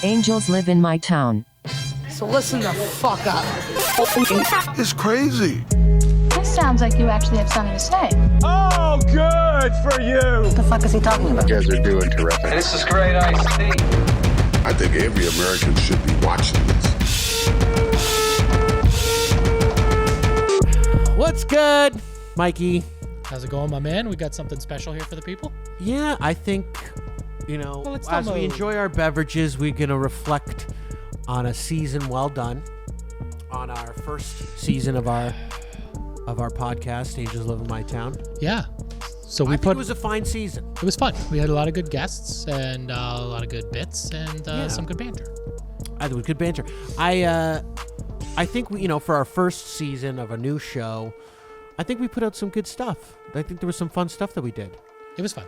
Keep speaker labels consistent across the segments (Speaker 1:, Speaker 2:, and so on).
Speaker 1: Angels live in my town.
Speaker 2: So listen the fuck up.
Speaker 3: It's crazy.
Speaker 4: This sounds like you actually have something to say.
Speaker 5: Oh, good for you.
Speaker 4: What the fuck is he talking about?
Speaker 3: You guys are doing terrific.
Speaker 5: This is great iced tea.
Speaker 3: I think every American should be watching this.
Speaker 6: What's good, Mikey?
Speaker 7: How's it going, my man? We got something special here for the people?
Speaker 6: Yeah, I think,
Speaker 7: Well,
Speaker 6: as we enjoy our beverages, we're going to reflect on a season well done, on our first season of our podcast, Angels Live in My Town.
Speaker 7: Yeah. So
Speaker 6: I think it was a fine season.
Speaker 7: It was fun. We had a lot of good guests and a lot of good bits and some good banter.
Speaker 6: I think it was good banter. I think we, for our first season of a new show, I think we put out some good stuff. I think there was some fun stuff that we did.
Speaker 7: It was fun.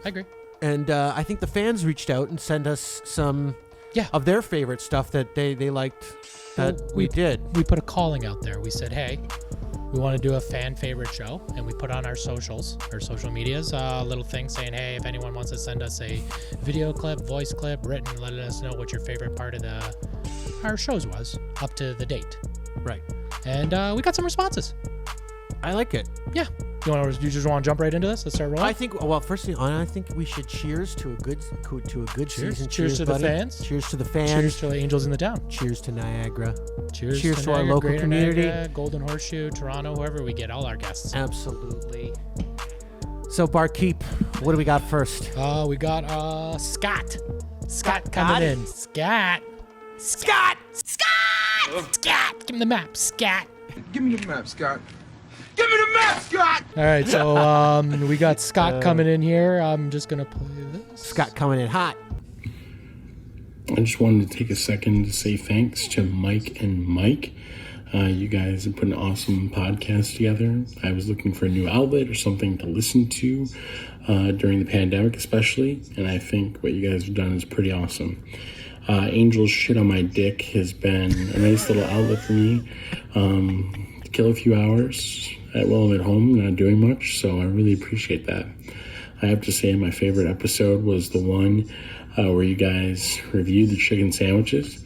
Speaker 7: I agree.
Speaker 6: And I think the fans reached out and sent us some of their favorite stuff that they liked that we did.
Speaker 7: We put a calling out there. We said, hey, we want to do a fan favorite show. And we put on our social medias, a little thing saying, hey, if anyone wants to send us a video clip, voice clip, written, letting us know what your favorite part of our shows was up to the date.
Speaker 6: Right.
Speaker 7: And we got some responses.
Speaker 6: I like it.
Speaker 7: Yeah. You just want to jump right into this? Let's start rolling.
Speaker 6: I think. Well, firstly, I think we should cheers to a good season.
Speaker 7: Cheers to
Speaker 6: buddy.
Speaker 7: the fans.
Speaker 6: Cheers to the fans.
Speaker 7: Cheers to the Angels in the town.
Speaker 6: Cheers to Niagara.
Speaker 7: Cheers
Speaker 6: to our
Speaker 7: Niagara,
Speaker 6: local
Speaker 7: Greater
Speaker 6: community.
Speaker 7: Niagara, Golden Horseshoe, Toronto, whoever we get, all our guests.
Speaker 6: Absolutely. So, Barkeep, what do we got first?
Speaker 7: We got Scott. Scott coming in. Scott. Give me the map, Scott.
Speaker 3: Give me the map, Scott. Give me the map, Scott!
Speaker 7: All right, so we got Scott coming in here. I'm just going to play this.
Speaker 6: Scott coming in hot.
Speaker 8: I just wanted to take a second to say thanks to Mike and Mike. You guys have put an awesome podcast together. I was looking for a new outlet or something to listen to during the pandemic especially, and I think what you guys have done is pretty awesome. Angel's Shit on My Dick has been a nice little outlet for me to kill a few hours while I'm at home not doing much, so I really appreciate that. I have to say my favorite episode was the one where you guys reviewed the chicken sandwiches.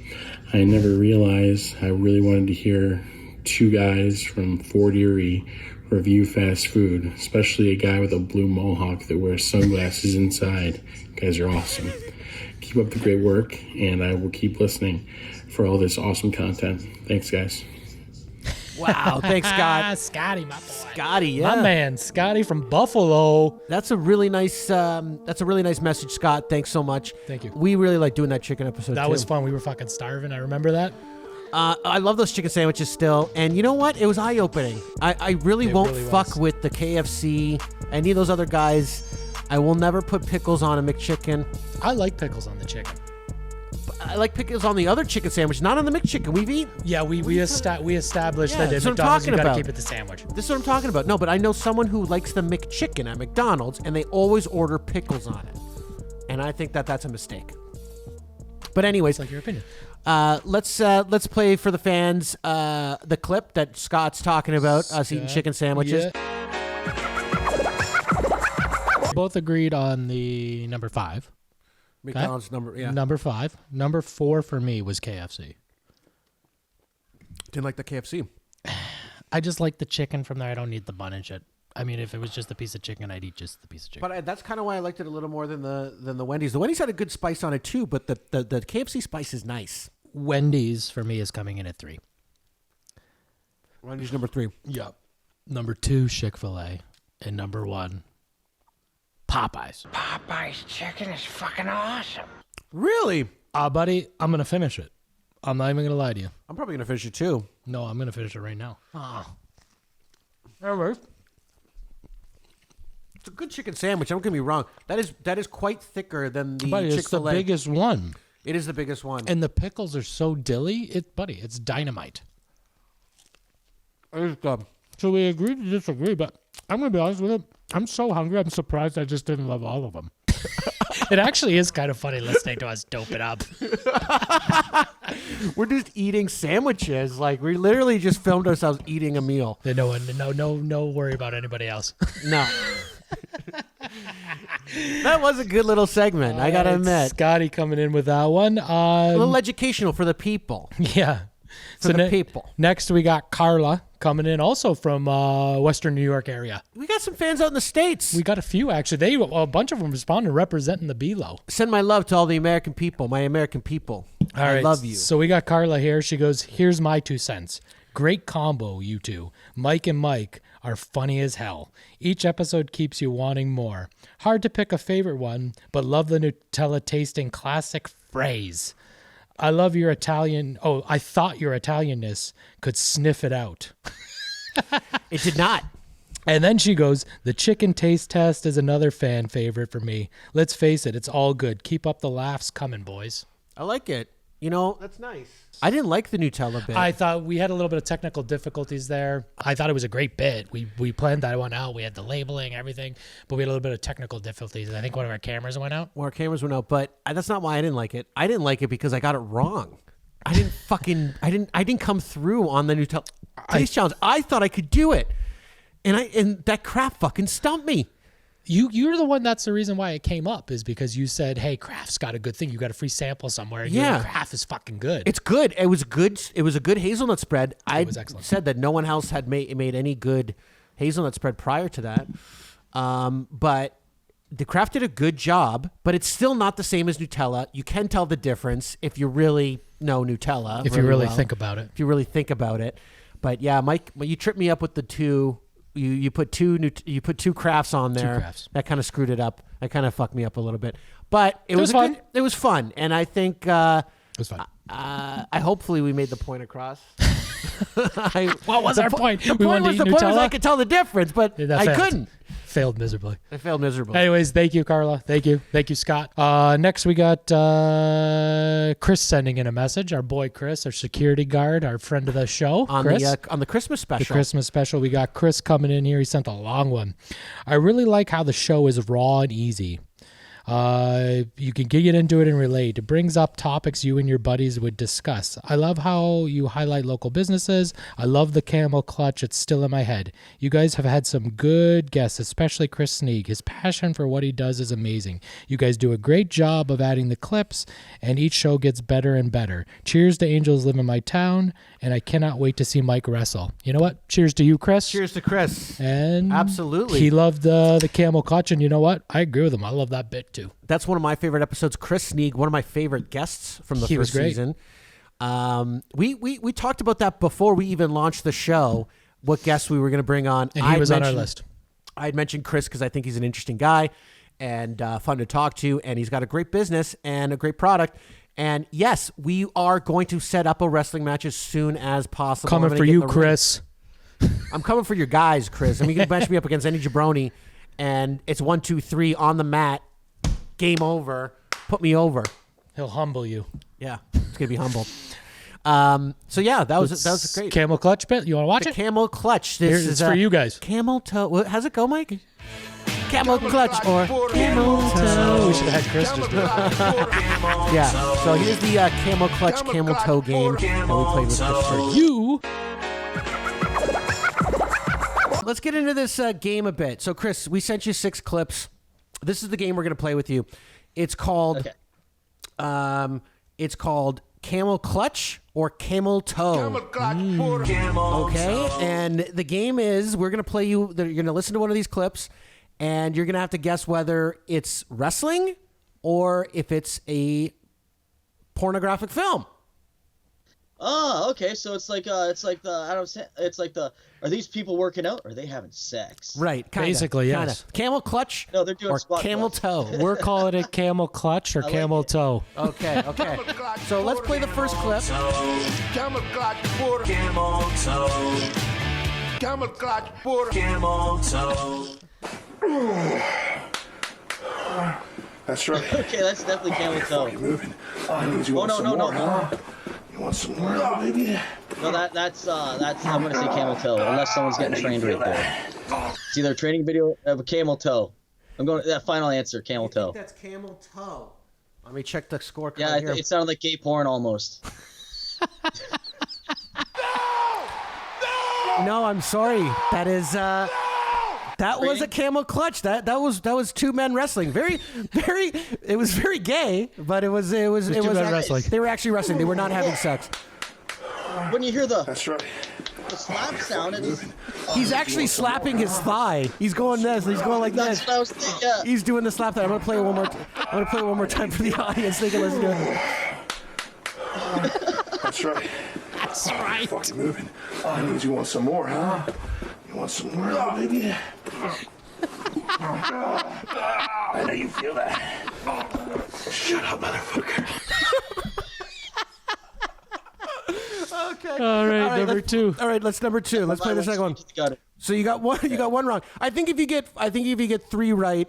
Speaker 8: I never realized I really wanted to hear two guys from Fort Erie review fast food, especially a guy with a blue mohawk that wears sunglasses inside. You guys are awesome. Keep up the great work, and I will keep listening for all this awesome content. Thanks, guys.
Speaker 6: Wow, thanks, Scott.
Speaker 7: Scotty, my boy.
Speaker 6: Scotty, yeah.
Speaker 7: My man, Scotty from Buffalo.
Speaker 6: That's a really nice message, Scott. Thanks so much.
Speaker 7: Thank you.
Speaker 6: We really like doing that chicken episode,
Speaker 7: That
Speaker 6: too.
Speaker 7: was fun. We were fucking starving. I remember that.
Speaker 6: I love those chicken sandwiches still. And you know what? It was eye-opening. I really won't fuck with the KFC, any of those other guys. I will never put pickles on a McChicken.
Speaker 7: I like pickles on the chicken.
Speaker 6: I like pickles on the other chicken sandwich, not on the McChicken. We've eaten.
Speaker 7: Yeah, we established
Speaker 6: Yeah,
Speaker 7: that at
Speaker 6: that's what I'm
Speaker 7: McDonald's
Speaker 6: talking
Speaker 7: you gotta
Speaker 6: about.
Speaker 7: keep it the sandwich.
Speaker 6: This is what I'm talking about. No, but I know someone who likes the McChicken at McDonald's, and they always order pickles on it. And I think that's a mistake. But anyways,
Speaker 7: It's like your opinion.
Speaker 6: let's play for the fans the clip that Scott's talking about us eating chicken sandwiches.
Speaker 7: Yeah. Both agreed on the number 5.
Speaker 6: McDonald's number
Speaker 7: 5. Number 4 for me was KFC.
Speaker 6: Didn't like the KFC.
Speaker 7: I just like the chicken from there. I don't need the bun and shit. I mean, if it was just a piece of chicken, I'd eat just the piece of chicken.
Speaker 6: But that's kind of why I liked it a little more than the Wendy's. The Wendy's had a good spice on it too, but the KFC spice is nice.
Speaker 7: Wendy's for me is coming in at 3.
Speaker 6: Wendy's number 3.
Speaker 7: Yep. Number 2, Chick-fil-A. And number 1, Popeyes.
Speaker 2: Popeye's chicken is fucking awesome.
Speaker 6: Really?
Speaker 7: Buddy, I'm going to finish it. I'm not even going to lie to you.
Speaker 6: I'm probably gonna finish it too.
Speaker 7: No, I'm going to finish it right now. Alright.
Speaker 6: It's a good chicken sandwich. Don't get me wrong. That is quite thicker than the
Speaker 7: Buddy, it's the
Speaker 6: Chick-fil-A.
Speaker 7: biggest one.
Speaker 6: It is the biggest one.
Speaker 7: And the pickles are so dilly. It's dynamite. So we agreed to disagree, but I'm going to be honest with you. I'm so hungry, I'm surprised I just didn't love all of them. It actually is kind of funny listening to us dope it up.
Speaker 6: We're just eating sandwiches. Like, we literally just filmed ourselves eating a meal.
Speaker 7: No worry about anybody else.
Speaker 6: No. That was a good little segment, I gotta admit.
Speaker 7: Scotty coming in with that one.
Speaker 6: A little educational for the people.
Speaker 7: Yeah.
Speaker 6: For the people.
Speaker 7: Next, we got Carla coming in, also from Western New York area.
Speaker 6: We got some fans out in the States.
Speaker 7: We got a few, actually. A bunch of them responded, representing the B-Lo.
Speaker 6: Send my love to all the American people, my American people.
Speaker 7: All right,
Speaker 6: I love you.
Speaker 7: So we got Carla here. She goes, here's my 2 cents. Great combo, you two. Mike and Mike are funny as hell. Each episode keeps you wanting more. Hard to pick a favorite one, but love the Nutella tasting classic phrase. I love your Italian. Oh, I thought your Italianness could sniff it out.
Speaker 6: It did not.
Speaker 7: And then she goes, the chicken taste test is another fan favorite for me. Let's face it, it's all good. Keep up the laughs coming, boys.
Speaker 6: I like it. You know, that's nice. I didn't like the Nutella bit.
Speaker 7: I thought we had a little bit of technical difficulties there. I thought it was a great bit. We planned that one out. We had the labeling, everything, but we had a little bit of technical difficulties. I think one of our cameras went out.
Speaker 6: Well, our cameras went out, but that's not why I didn't like it. I didn't like it because I got it wrong. I didn't come through on the Nutella taste challenge. I thought I could do it, and that crap fucking stumped me.
Speaker 7: You're the one. That's the reason why it came up, is because you said, "Hey, Kraft's got a good thing. You got a free sample somewhere." And
Speaker 6: yeah,
Speaker 7: Kraft is fucking good.
Speaker 6: It's good. It was good. It was a good hazelnut spread. I
Speaker 7: excellent.
Speaker 6: said that no one else had made any good hazelnut spread prior to that. But the Kraft did a good job. But it's still not the same as Nutella. You can tell the difference if you really know Nutella.
Speaker 7: If you really think about it.
Speaker 6: If you really think about it. But yeah, Mike, you tripped me up with the two. You put two Crafts on there.
Speaker 7: 2 Crafts.
Speaker 6: That kind of screwed it up. That kind of fucked me up a little bit. But it was
Speaker 7: fun.
Speaker 6: It was fun, and I think
Speaker 7: it was fun.
Speaker 6: I hopefully we made the point across.
Speaker 7: What was our point?
Speaker 6: The point was I could tell the difference, but I couldn't.
Speaker 7: Failed miserably.
Speaker 6: I failed miserably.
Speaker 7: Anyways, thank you, Carla. Thank you, Scott. Next, we got Chris sending in a message. Our boy Chris, our security guard, our friend of the show.
Speaker 6: On
Speaker 7: Chris.
Speaker 6: the Christmas special.
Speaker 7: The Christmas special. We got Chris coming in here. He sent a long one. I really like how the show is raw and easy. You can get into it and relate. It brings up topics you and your buddies would discuss. I love how you highlight local businesses. I love the camel clutch. It's still in my head. You guys have had some good guests, especially Chris Sneeg. His passion for what he does is amazing. You guys do a great job of adding the clips, and each show gets better and better. Cheers to Angels Live in My Town, and I cannot wait to see Mike wrestle. You know what? Cheers to you, Chris.
Speaker 6: Cheers to Chris.
Speaker 7: And
Speaker 6: absolutely,
Speaker 7: he loved the camel clutch, and you know what? I agree with him. I love that bit too.
Speaker 6: That's one of my favorite episodes. Chris Sneeg, one of my favorite guests from the first season. We talked about that before we even launched the show, what guests we were going to bring on.
Speaker 7: And he was on our list.
Speaker 6: I had mentioned Chris because I think he's an interesting guy and fun to talk to, and he's got a great business and a great product. And yes, we are going to set up a wrestling match as soon as possible.
Speaker 7: Coming for you, Chris.
Speaker 6: I'm coming for your guys, Chris. I mean, you can match me up against any jabroni, and it's 1, 2, 3 on the mat. Game over. Put me over.
Speaker 7: He'll humble you.
Speaker 6: Yeah, it's gonna be humble. So yeah, that was great.
Speaker 7: Camel clutch bit. You want to watch it?
Speaker 6: Camel clutch. This is
Speaker 7: for you guys.
Speaker 6: Camel toe. How's it go, Mike? Camel clutch or camel toe.
Speaker 7: We should have had Chris just do it.
Speaker 6: Yeah. So here's the camel clutch, camel toe game that we played with Chris for
Speaker 7: you.
Speaker 6: Let's get into this game a bit. So Chris, we sent you 6 clips. This is the game we're going to play with you. It's called Camel Clutch or Camel Toe. Okay, and the game is we're going to play you. You're going to listen to one of these clips, and you're going to have to guess whether it's wrestling or if it's a pornographic film.
Speaker 9: Oh, okay. So it's like are these people working out or are they having sex?
Speaker 6: Right.
Speaker 7: Basically, yes.
Speaker 6: Kinda. Camel clutch.
Speaker 9: No, they're doing
Speaker 6: or
Speaker 9: squat
Speaker 6: camel
Speaker 9: clutch.
Speaker 6: toe.
Speaker 7: We're calling it camel clutch or camel toe.
Speaker 6: Okay. So let's play the first clip.
Speaker 3: Camel clutch for camel toe. Camel clutch for camel toe. That's right.
Speaker 9: Okay, that's definitely camel toe.
Speaker 3: Moving. That means you
Speaker 9: Oh
Speaker 3: want some
Speaker 9: no.
Speaker 3: more, huh? You want some more, baby?
Speaker 9: No, that's I'm gonna say camel toe unless someone's getting trained right there. It's either a training video of a camel toe. I'm going that final answer, camel toe.
Speaker 6: That's camel toe. Let me check the scorecard
Speaker 9: Yeah,
Speaker 6: here.
Speaker 9: it sounded like gay porn almost.
Speaker 6: No, I'm sorry. That is That was a camel clutch. That was two men wrestling. Very. It was very gay, but it was
Speaker 7: two men wrestling.
Speaker 6: They were actually wrestling. They were not having sex.
Speaker 9: When you hear the
Speaker 3: slap
Speaker 9: sound,
Speaker 6: he's actually slapping his thigh. He's going this. He's going like this.
Speaker 9: That's what I was thinking. Yeah.
Speaker 6: He's doing the slap. That I'm gonna play it one more. I'm gonna play it one more time for the audience. They can listen to it.
Speaker 3: That's right.
Speaker 7: That's right.
Speaker 3: Fucking moving. I need you want some more, huh? You want some more, baby? I know you feel that. Shut up, motherfucker.
Speaker 6: Okay.
Speaker 7: All right, number two.
Speaker 6: All right, let's number two. Let's play the second one.
Speaker 9: Got it.
Speaker 6: So you got one. You got one wrong. I think if you get three right,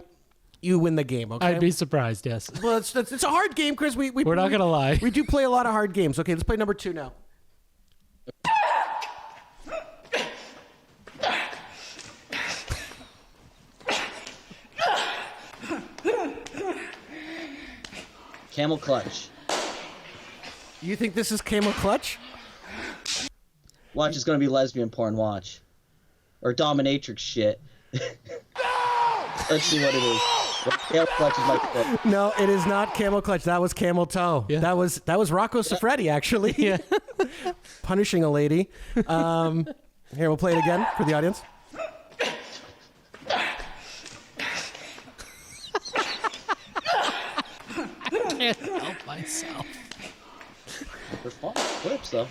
Speaker 6: you win the game. Okay.
Speaker 7: I'd be surprised. Yes.
Speaker 6: Well, it's a hard game, Chris. We're
Speaker 7: not gonna lie.
Speaker 6: We do play a lot of hard games. Okay, let's play number two now.
Speaker 9: Camel clutch.
Speaker 6: You think this is camel clutch?
Speaker 9: Watch, it's gonna be lesbian porn. Watch, or dominatrix shit. Let's see what it is. Camel clutch is my foot.
Speaker 6: No, it is not camel clutch. That was camel toe.
Speaker 7: Yeah.
Speaker 6: That was Rocco Siffredi actually.
Speaker 7: Yeah.
Speaker 6: Punishing a lady. Here, we'll play it again for the audience.
Speaker 7: Can't help myself.
Speaker 9: They're fun clips though.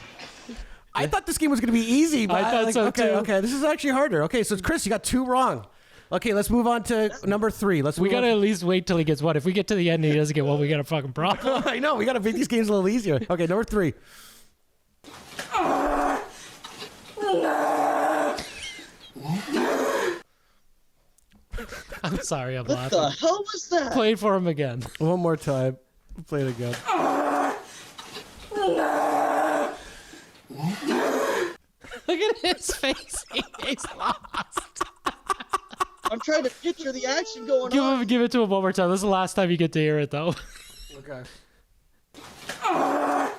Speaker 6: I thought this game was going to be easy, but
Speaker 7: I thought so,
Speaker 6: okay,
Speaker 7: too.
Speaker 6: Okay, this is actually harder. Okay, so it's Chris, you got two wrong. Okay, let's move on to number three.
Speaker 7: We gotta at least wait till he gets one. If we get to the end and he doesn't get one, we got a fucking problem.
Speaker 6: I know, we gotta make these games a little easier. Okay, number three.
Speaker 7: I'm sorry, I'm
Speaker 9: What
Speaker 7: laughing.
Speaker 9: the hell was that?
Speaker 7: Play it for him again.
Speaker 6: One more time. Play it again.
Speaker 7: Look at his face. He's lost.
Speaker 9: I'm trying to picture the action going on.
Speaker 7: Give it to him one more time. This is the last time you get to hear it, though.
Speaker 6: Okay.
Speaker 9: I'm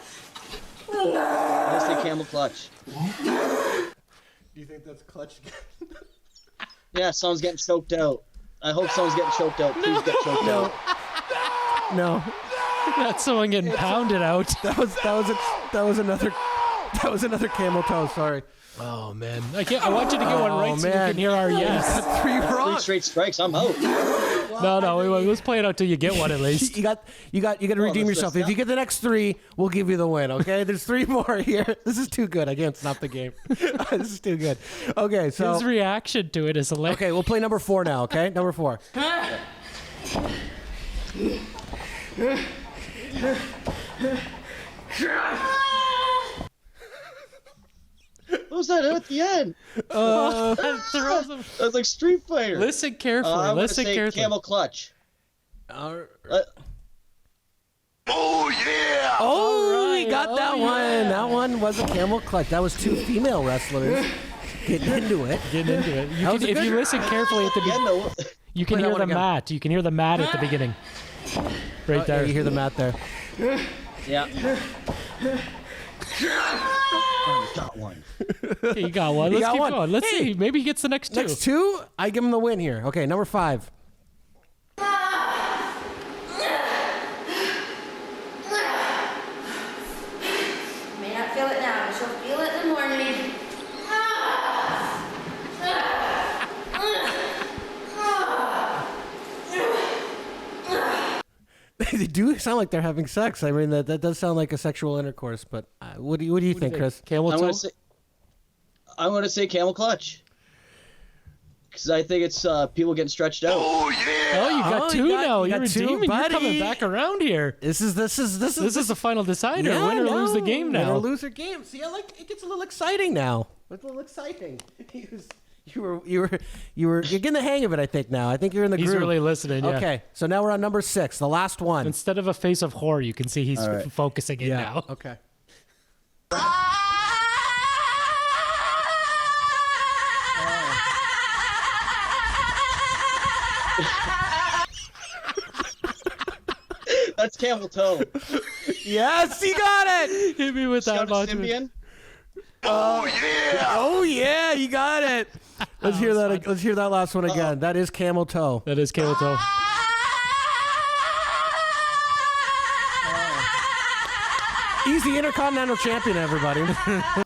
Speaker 9: gonna say camel clutch.
Speaker 6: Do you think that's clutch?
Speaker 9: Yeah, someone's getting choked out. I hope someone's getting choked out. Please get choked out.
Speaker 6: No.
Speaker 7: That's someone getting pounded out.
Speaker 6: That was another camel toe. Sorry.
Speaker 7: Oh man, I want you to get one right so you can hear our yes.
Speaker 6: Three wrong.
Speaker 9: 3 straight strikes. I'm out.
Speaker 7: No, let's play it out till you get one at least.
Speaker 6: You got to redeem
Speaker 9: let's
Speaker 6: yourself.
Speaker 9: just-
Speaker 6: If you get the next three, we'll give you the win. Okay, there's three more here. This is too good. I can't stop the game. This is too good. Okay, so
Speaker 7: His reaction to it is hilarious.
Speaker 6: okay, we'll play number four now. Okay, number four.
Speaker 9: What was that at the end?
Speaker 7: That throws him.
Speaker 9: That was like Street Fighter.
Speaker 7: Listen carefully.
Speaker 9: I'm gonna
Speaker 7: Listen
Speaker 9: say
Speaker 7: carefully.
Speaker 9: camel clutch.
Speaker 3: Oh, yeah!
Speaker 6: Oh,
Speaker 7: right.
Speaker 6: we got that
Speaker 7: Oh,
Speaker 6: one.
Speaker 7: yeah.
Speaker 6: That one was a camel clutch. That was two female wrestlers getting into it.
Speaker 7: Getting into it.
Speaker 6: That was a
Speaker 7: If
Speaker 6: good-
Speaker 7: you listen carefully at the
Speaker 9: Again,
Speaker 7: beginning,
Speaker 9: though.
Speaker 7: you can
Speaker 6: Play that
Speaker 7: hear
Speaker 6: one
Speaker 7: the
Speaker 6: again.
Speaker 7: mat. You can hear the mat at the beginning. Right
Speaker 6: Yeah,
Speaker 7: there.
Speaker 6: you hear the mat there.
Speaker 9: Yeah. Oh, you got one.
Speaker 7: Okay, you got one.
Speaker 6: You
Speaker 7: Let's
Speaker 6: got
Speaker 7: keep
Speaker 6: one.
Speaker 7: going. Let's
Speaker 6: Hey.
Speaker 7: see. Maybe he gets the next two.
Speaker 6: Next two, I give him the win here. Okay, number five.
Speaker 10: May not feel it now, but you'll feel it in the morning.
Speaker 6: They do sound like they're having sex. I mean, that does sound like a sexual intercourse. But what do you think, Chris?
Speaker 7: Camel
Speaker 9: I'm
Speaker 7: toe?
Speaker 9: gonna say camel clutch. Because I think it's people getting stretched out.
Speaker 7: Oh, you got
Speaker 6: Oh,
Speaker 7: two
Speaker 6: you got-
Speaker 7: now.
Speaker 6: you
Speaker 7: You're
Speaker 6: got two,
Speaker 7: redeeming. You're coming
Speaker 6: buddy.
Speaker 7: back around here.
Speaker 6: This is
Speaker 7: This is the final decider.
Speaker 6: Yeah,
Speaker 7: Win or lose the
Speaker 6: no.
Speaker 7: game
Speaker 6: Win
Speaker 7: now.
Speaker 6: or lose the game. See, it gets a little exciting now. It's a little exciting. You're getting the hang of it. I think now. I think you're in the
Speaker 7: He's
Speaker 6: groove.
Speaker 7: really listening. Yeah.
Speaker 6: Okay, so now we're on number 6, the last one.
Speaker 7: Instead of a face of horror, you can see he's
Speaker 9: All right.
Speaker 7: focusing in now.
Speaker 6: Okay.
Speaker 9: That's camel toe.
Speaker 6: Yes, you got it.
Speaker 7: Hit me with that
Speaker 9: Got a
Speaker 7: much.
Speaker 9: Symbian?
Speaker 3: Oh yeah!
Speaker 6: Oh yeah, you got it. Let's hear that. Let's hear that last one again. That is camel toe.
Speaker 7: That is camel toe.
Speaker 6: He's the Intercontinental Champion, everybody.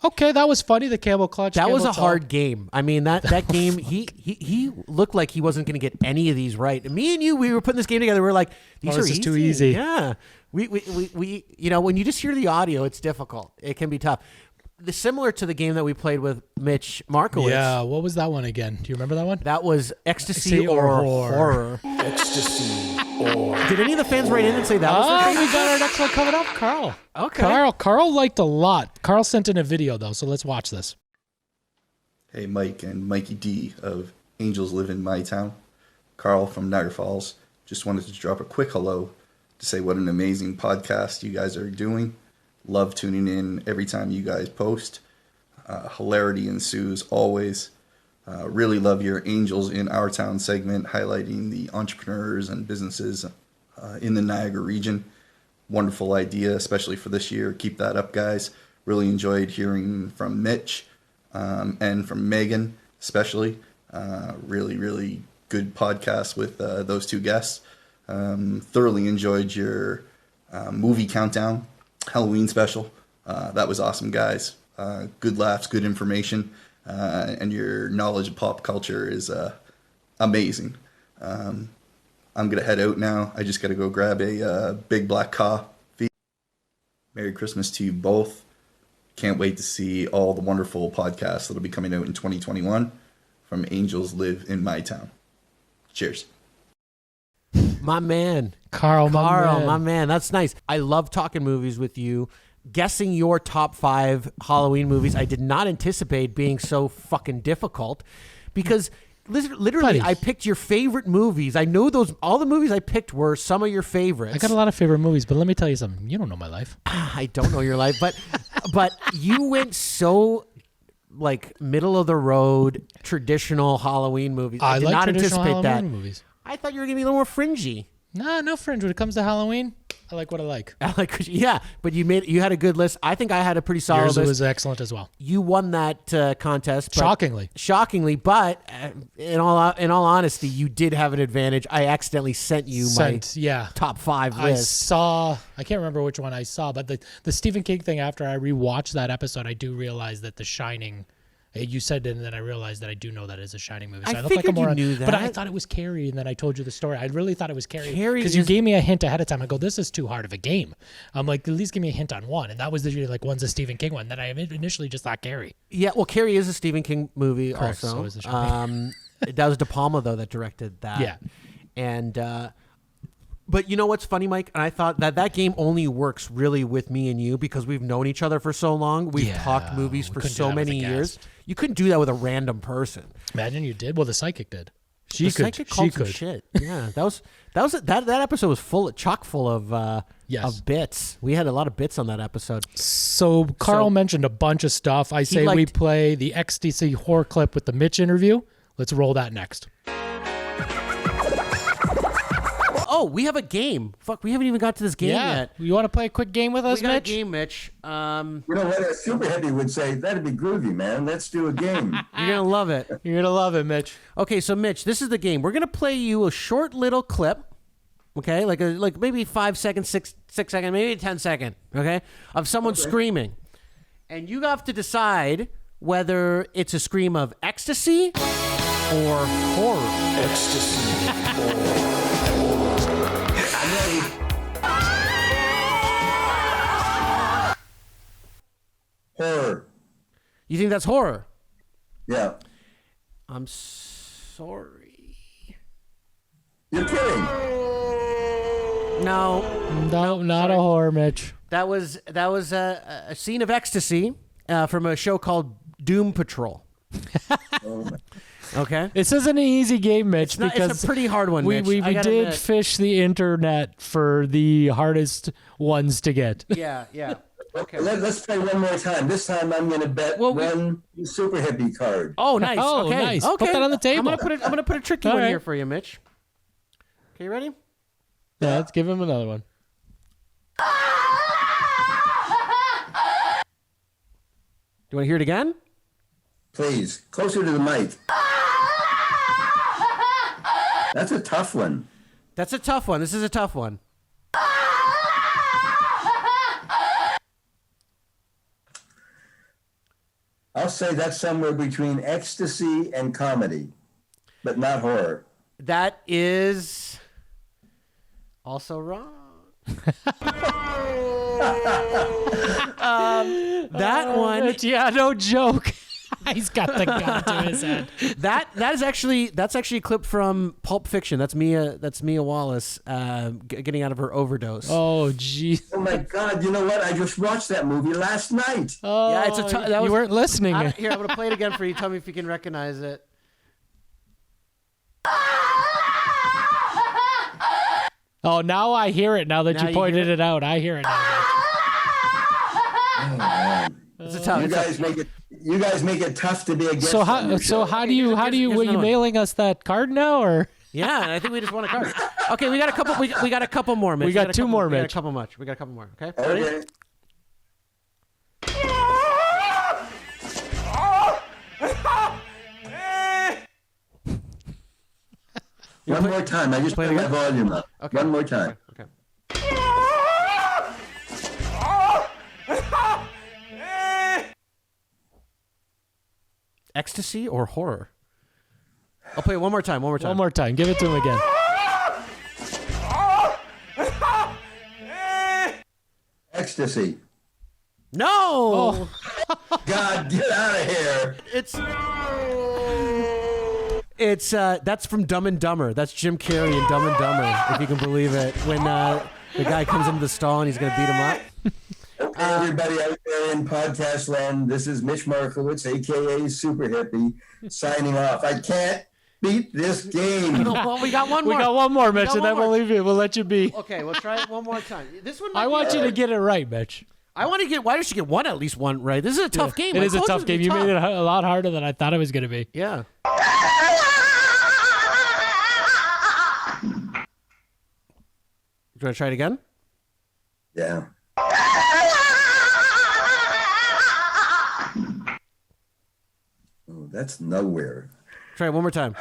Speaker 7: Okay, that was funny. The camel clutch.
Speaker 6: That was
Speaker 7: camel
Speaker 6: a
Speaker 7: toe.
Speaker 6: hard game. I mean, that game, he looked like he wasn't going to get any of these right. And me and you, we were putting this game together. We were like, these are
Speaker 7: this is
Speaker 6: easy.
Speaker 7: too easy.
Speaker 6: Yeah. We you know, when you just hear the audio, it's difficult. It can be tough. Similar to the game that we played with Mitch Markowitz.
Speaker 7: Yeah, what was that one again? Do you remember that one?
Speaker 6: That was ecstasy or horror.
Speaker 3: Ecstasy or...
Speaker 6: Did any of the fans write in and say that was the game?
Speaker 7: We got our next one coming up, Carl.
Speaker 6: Okay.
Speaker 7: Carl liked a lot. Carl sent in a video, though, so let's watch this.
Speaker 11: Hey, Mike and Mikey D of Angels Live in My Town. Carl from Niagara Falls. Just wanted to drop a quick hello to say what an amazing podcast you guys are doing. Love tuning in every time you guys post. Hilarity ensues always. Really love your Angels in Our Town segment, highlighting the entrepreneurs and businesses in the Niagara region. Wonderful idea, especially for this year. Keep that up, guys. Really enjoyed hearing from Mitch and from Megan, especially. Really, really good podcast with those two guests. Thoroughly enjoyed your movie countdown, Halloween special. That was awesome, guys. Good laughs, good information, and your knowledge of pop culture is amazing. I'm going to head out now. I just got to go grab a big black coffee. Merry Christmas to you both. Can't wait to see all the wonderful podcasts that'll be coming out in 2021 from Angels Live in My Town. Cheers.
Speaker 6: My man.
Speaker 7: Carl,
Speaker 6: my man. That's nice. I love talking movies with you. Guessing your top 5 Halloween movies, I did not anticipate being so fucking difficult because literally I picked your favorite movies. I know all the movies I picked were some of your favorites.
Speaker 7: I got a lot of favorite movies, but let me tell you something. You don't know my life.
Speaker 6: I don't know your life, but you went so like middle of the road traditional Halloween movies. I did
Speaker 7: like
Speaker 6: not
Speaker 7: traditional
Speaker 6: anticipate
Speaker 7: Halloween
Speaker 6: that.
Speaker 7: movies.
Speaker 6: I thought you were gonna be a little more fringy.
Speaker 7: No fringe. When it comes to Halloween, I like what I like.
Speaker 6: Yeah, but you had a good list. I think I had a pretty solid
Speaker 7: Yours
Speaker 6: list.
Speaker 7: was excellent as well.
Speaker 6: You won that contest.
Speaker 7: Shockingly,
Speaker 6: but in all honesty, you did have an advantage. I accidentally sent you my top 5 list.
Speaker 7: I can't remember which one I saw, but the Stephen King thing, after I rewatched that episode, I do realize that The Shining, you said it, and then I realized that I do know that is a Shining movie. So
Speaker 6: I figured you knew that.
Speaker 7: But I thought it was Carrie, and then I told you the story. I really thought it was Carrie. Because you gave me a hint ahead of time. I go, this is too hard of a game. I'm like, at least give me a hint on one. And that was one's a Stephen King one. Then I initially just thought Carrie.
Speaker 6: Yeah, well, Carrie is a Stephen King movie.
Speaker 7: Correct,
Speaker 6: also.
Speaker 7: so is The Shining.
Speaker 6: That was De Palma, though, that directed that.
Speaker 7: Yeah.
Speaker 6: And... but you know what's funny, Mike? And I thought that game only works really with me and you because we've known each other for so long. We've talked movies for so many years. You couldn't do that with a random person.
Speaker 7: Imagine you did. Well, the psychic did.
Speaker 6: She called some shit. Yeah, that episode was chock full of bits. We had a lot of bits on that episode.
Speaker 7: So Carl mentioned a bunch of stuff. I say we play the XTC horror clip with the Mitch interview. Let's roll that next.
Speaker 6: Oh, we have a game. Fuck, we haven't even got to this game yet.
Speaker 7: You want to play a quick game with us,
Speaker 6: we got
Speaker 7: Mitch?
Speaker 6: A game, Mitch.
Speaker 12: You know what? A super heavy would say, that'd be groovy, man. Let's do a game.
Speaker 6: You're going to love it.
Speaker 7: You're going to love it, Mitch.
Speaker 6: Okay, so Mitch, this is the game. We're going to play you a short little clip, okay? Like maybe 5 seconds, 6 seconds, maybe 10 second, okay? Of someone screaming. And you have to decide whether it's a scream of ecstasy or horror.
Speaker 3: Ecstasy or...
Speaker 12: Horror.
Speaker 6: You think that's horror?
Speaker 12: Yeah.
Speaker 6: I'm sorry.
Speaker 12: You're kidding.
Speaker 6: No,
Speaker 7: not a horror, Mitch.
Speaker 6: That was a scene of ecstasy from a show called Doom Patrol. Okay.
Speaker 7: This isn't an easy game, Mitch,
Speaker 6: because it's a pretty hard one, Mitch.
Speaker 7: We did fish the internet for the hardest ones to get.
Speaker 6: Yeah. Okay.
Speaker 12: Let's try one more time. This time I'm going to bet one super hippie card.
Speaker 6: Oh, nice.
Speaker 7: Oh,
Speaker 6: okay.
Speaker 7: nice.
Speaker 6: Okay.
Speaker 7: Put that on the table.
Speaker 6: I'm gonna put a tricky one here for you, Mitch. Okay, you ready?
Speaker 7: Yeah, let's give him another one.
Speaker 6: you want to hear it again?
Speaker 12: Please, closer to the mic. That's a tough one.
Speaker 6: That's a tough one. This is a tough one.
Speaker 12: I'll say that's somewhere between ecstasy and comedy, but not horror.
Speaker 6: That is also wrong. That one.
Speaker 7: Yeah, no joke. He's got the gun to his head.
Speaker 6: That's actually a clip from Pulp Fiction. That's Mia Wallace getting out of her overdose.
Speaker 7: Oh, jeez.
Speaker 12: Oh my God! You know what? I just watched that movie last night.
Speaker 7: Oh,
Speaker 6: yeah,
Speaker 7: you weren't listening.
Speaker 6: Here, I'm gonna play it again for you. Tell me if you can recognize it.
Speaker 7: Oh, now I hear it. Now that you pointed it out, I hear it now.
Speaker 12: Oh, man.
Speaker 6: It's a tough.
Speaker 12: You guys make it tough to be a guest.
Speaker 7: So how do you were you mailing us that card now or?
Speaker 6: Yeah, I think we just won a card. Okay, we got a couple. We got a couple more, Mitch.
Speaker 7: We got two more, Mitch.
Speaker 6: We got a couple much. We got a couple more. Okay.
Speaker 12: Okay. One more time. I just put my volume up.
Speaker 6: Okay.
Speaker 12: One more time.
Speaker 6: Okay. Ecstasy or horror? I'll play it one more time. One more time.
Speaker 7: Give it to him again.
Speaker 12: Ecstasy.
Speaker 6: No.
Speaker 7: Oh.
Speaker 12: God, get out of here.
Speaker 6: It's that's from Dumb and Dumber. That's Jim Carrey in Dumb and Dumber, if you can believe it. When the guy comes into the stall and he's gonna beat him up.
Speaker 12: Okay, everybody out there in podcast land, this is Mitch Markowitz, aka Super Hippie, signing off. I can't beat this game.
Speaker 6: Well, we got one more.
Speaker 7: We got one more, Mitch, and then we'll leave you. We'll let you be.
Speaker 6: Okay, we'll try it one more time. This one.
Speaker 7: I want you to get it right, Mitch.
Speaker 6: I want to get. Why don't you get at least one right? This is a tough game.
Speaker 7: It is a tough game. You made it a lot harder than I thought it was going to be.
Speaker 6: Yeah. Do you want to try it again?
Speaker 12: Yeah. Oh, that's nowhere.
Speaker 6: Try it one more time.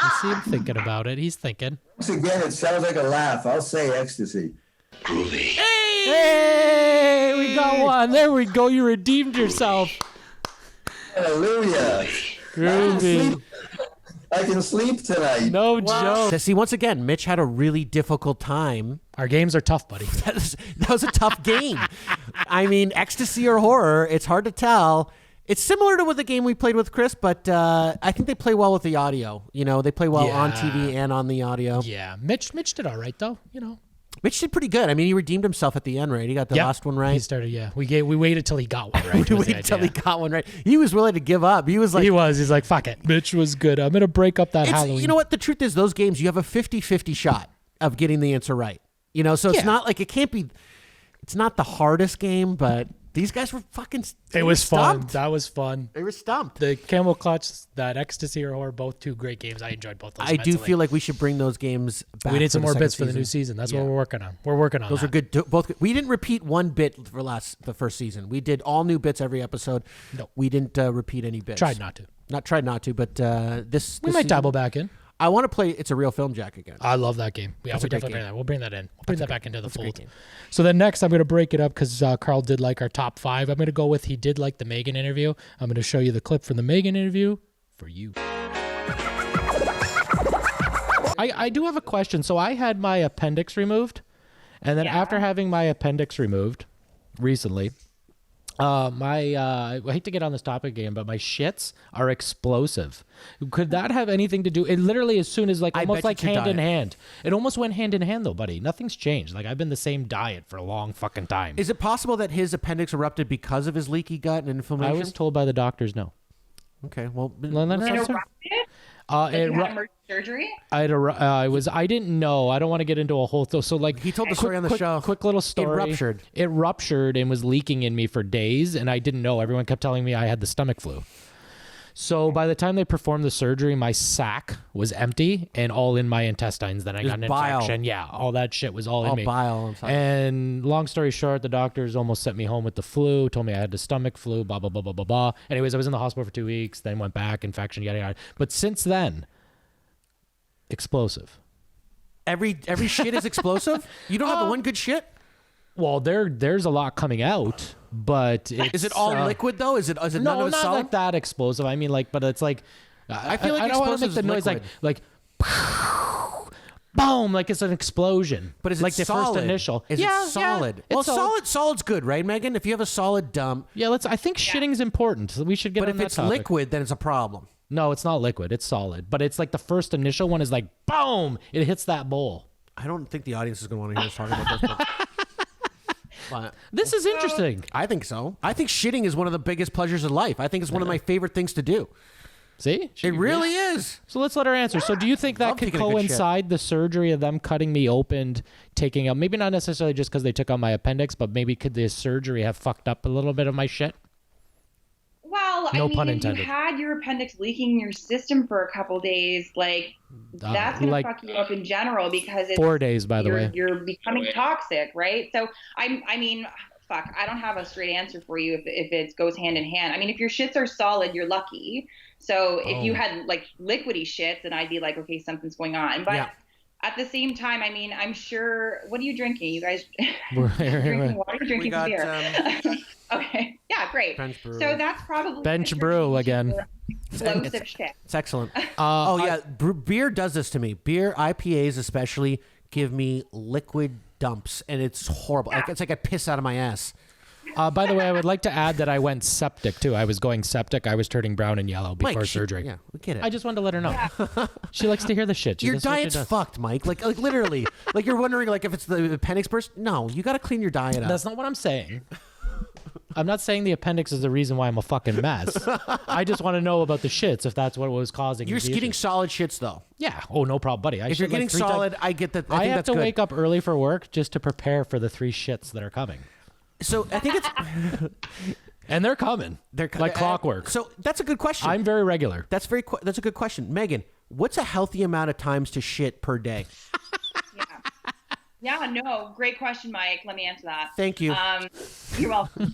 Speaker 7: I see him thinking about it. He's thinking.
Speaker 12: Once again, it sounds like a laugh. I'll say ecstasy.
Speaker 3: Groovy.
Speaker 7: Hey, we got one. There we go. You redeemed yourself.
Speaker 12: Hallelujah.
Speaker 7: Groovy.
Speaker 12: I can sleep tonight.
Speaker 7: No joke.
Speaker 6: See, once again, Mitch had a really difficult time.
Speaker 7: Our games are tough, buddy.
Speaker 6: That was a tough game. I mean, ecstasy or horror, it's hard to tell. It's similar to what the game we played with Chris, but I think they play well with the audio. You know, they play well on TV and on the audio.
Speaker 7: Yeah, Mitch did all right though. You know,
Speaker 6: Mitch did pretty good. I mean, he redeemed himself at the end, right? He got the last one right.
Speaker 7: He started. Yeah, we waited till he got one right.
Speaker 6: We waited till he got one right. He was willing to give up. He was like,
Speaker 7: he's like, fuck it. Mitch was good. I'm gonna break up that Halloween.
Speaker 6: You know what? The truth is, those games you have a 50-50 shot of getting the answer right. You know, so it's not like it can't be. It's not the hardest game, but these guys were fucking.
Speaker 7: It was fun. That was fun.
Speaker 6: They were stumped.
Speaker 7: The Camel Clutch, that Ecstasy or Horror, both two great games. I enjoyed both those.
Speaker 6: I do feel like we should bring those games back.
Speaker 7: We need some more bits for
Speaker 6: season.
Speaker 7: the new season. That's what we're working on. We're working on
Speaker 6: those. Are good. Both. We didn't repeat one bit for the first season. We did all new bits every episode.
Speaker 7: No,
Speaker 6: we didn't repeat any bits.
Speaker 7: Tried not to.
Speaker 6: Tried not to, but this.
Speaker 7: We might dabble back in.
Speaker 6: I want to play It's a Real Film Jack again.
Speaker 7: I love that game. Yeah, we definitely bring that. We'll bring that in. We'll bring that back into the fold. So then next, I'm going to break it up because Carl did like our top 5. I'm going to go with he did like the Megan interview. I'm going to show you the clip from the Megan interview for you. I do have a question. So I had my appendix removed, and then after having my appendix removed recently, I hate to get on this topic again, but my shits are explosive. Could that have anything to do? It literally, as soon as almost like hand in hand. It almost went hand in hand though, buddy. Nothing's changed. Like I've been the same diet for a long fucking time.
Speaker 6: Is it possible that his appendix erupted because of his leaky gut and inflammation?
Speaker 7: I was told by the doctors no.
Speaker 6: Okay, well,
Speaker 13: surgery?
Speaker 7: I didn't know. I don't want to get into a whole thing. So like
Speaker 6: he told the story on the show.
Speaker 7: Quick little story. It ruptured and was leaking in me for days, and I didn't know. Everyone kept telling me I had the stomach flu. So by the time they performed the surgery, my sac was empty and all in my intestines. Then I got an infection. Yeah, all that shit was all in me.
Speaker 6: Bile.
Speaker 7: And long story short, the doctors almost sent me home with the flu, told me I had the stomach flu, blah, blah, blah, blah, blah, blah. Anyways, I was in the hospital for 2 weeks, then went back, infection, yada, yada. But since then, explosive.
Speaker 6: Every shit is explosive? You don't have one good shit?
Speaker 7: Well, there's a lot coming out, but
Speaker 6: is it all liquid though? Is it
Speaker 7: no,
Speaker 6: none of it
Speaker 7: not
Speaker 6: solid?
Speaker 7: like that explosive. I mean, like, but it's like
Speaker 6: I feel like
Speaker 7: I don't want to make
Speaker 6: explosive
Speaker 7: the
Speaker 6: is
Speaker 7: noise like boom, like it's an explosion.
Speaker 6: But is it
Speaker 7: like
Speaker 6: solid?
Speaker 7: The first initial?
Speaker 6: Is it solid?
Speaker 7: Yeah,
Speaker 6: well, solid's good, right, Megan? If you have a solid dump.
Speaker 7: Yeah, I think shitting's important. So we should get.
Speaker 6: But
Speaker 7: on
Speaker 6: if
Speaker 7: that
Speaker 6: it's
Speaker 7: topic.
Speaker 6: liquid, then it's a problem.
Speaker 7: No, it's not liquid. It's solid. But it's like the first initial one is like boom, it hits that bowl.
Speaker 6: I don't think the audience is going to want to hear us talk about this. But
Speaker 7: this is interesting.
Speaker 6: I think so. I think shitting is one of the biggest pleasures in life. I think it's one of my favorite things to do.
Speaker 7: See?
Speaker 6: It really is.
Speaker 7: So let's let her answer. So do you think that could coincide the surgery of them cutting me open, taking out, maybe not necessarily just because they took out my appendix, but maybe could the surgery have fucked up a little bit of my shit?
Speaker 13: Well,
Speaker 7: No
Speaker 13: I mean,
Speaker 7: pun
Speaker 13: if
Speaker 7: intended.
Speaker 13: you had your appendix leaking in your system for a couple days, like that's gonna
Speaker 7: like
Speaker 13: fuck you up in general because it's
Speaker 7: 4 days, by the way.
Speaker 13: You're becoming toxic, right? So I mean, fuck, I don't have a straight answer for you if it goes hand in hand. I mean, if your shits are solid, you're lucky. So if you had like liquidy shits, then I'd be like, okay, something's going on. But at the same time, I mean, I'm sure. What are you drinking? You guys drinking water? You're drinking some beer. Okay. Yeah, great. So that's probably
Speaker 7: Bench brew again.
Speaker 13: Explosive shit.
Speaker 6: It's excellent. Beer does this to me. Beer, IPAs especially, give me liquid dumps, and it's horrible. Like, it's like I piss out of my ass.
Speaker 7: By the way, I would like to add that I went septic too. I was going septic. I was turning brown and yellow before surgery.
Speaker 6: Yeah, we get it.
Speaker 7: I just wanted to let her know. She likes to hear the shit.
Speaker 6: Your diet's fucked, Mike. Like literally. Like you're wondering like if it's the appendix burst. No, you got to clean your diet up.
Speaker 7: That's not what I'm saying. I'm not saying the appendix is the reason why I'm a fucking mess. I just want to know about the shits if that's what was causing.
Speaker 6: You're
Speaker 7: the
Speaker 6: getting
Speaker 7: issue.
Speaker 6: solid shits though.
Speaker 7: Yeah. Oh, no problem, buddy.
Speaker 6: If you're getting solid, I get that. I think
Speaker 7: have
Speaker 6: that's
Speaker 7: to
Speaker 6: good.
Speaker 7: wake up early for work just to prepare for the 3 shits that are coming.
Speaker 6: So I think it's,
Speaker 7: and they're coming.
Speaker 6: They're
Speaker 7: like clockwork.
Speaker 6: So that's a good question.
Speaker 7: I'm very regular.
Speaker 6: That's a good question, Megan. What's a healthy amount of times to shit per day?
Speaker 13: Yeah, no, great question, Mike. Let me answer that.
Speaker 6: Thank you.
Speaker 13: You're welcome.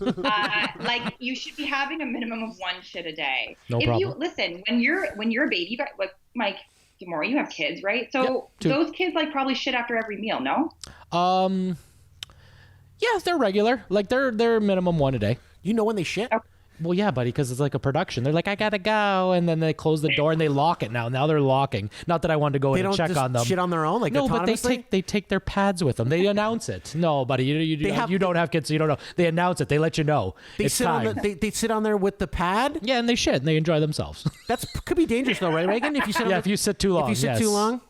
Speaker 13: Like you should be having a minimum of 1 shit a day.
Speaker 7: No problem.
Speaker 13: Listen, when you're a baby, you got like Mike, Demore, you have kids, right? So
Speaker 7: Yep, 2.
Speaker 13: those kids like probably shit after every meal, no?
Speaker 7: Yeah, they're regular. Like they're minimum 1 a day.
Speaker 6: You know when they shit?
Speaker 13: Okay.
Speaker 7: Well, yeah, buddy, because it's like a production. They're like, I gotta go, and then they close the door and they lock it. Now they're locking. Not that I wanted to go in and check on them.
Speaker 6: Shit on their own, like
Speaker 7: no, but
Speaker 6: autonomously?
Speaker 7: they take their pads with them. They announce it. No, buddy, you don't have kids, so you don't know. They announce it. They let you know.
Speaker 6: They sit on there with the pad.
Speaker 7: Yeah, and they shit and they enjoy themselves.
Speaker 6: That could be dangerous though, right, Reagan? If you sit.
Speaker 7: If you sit too long.
Speaker 6: If you sit too long.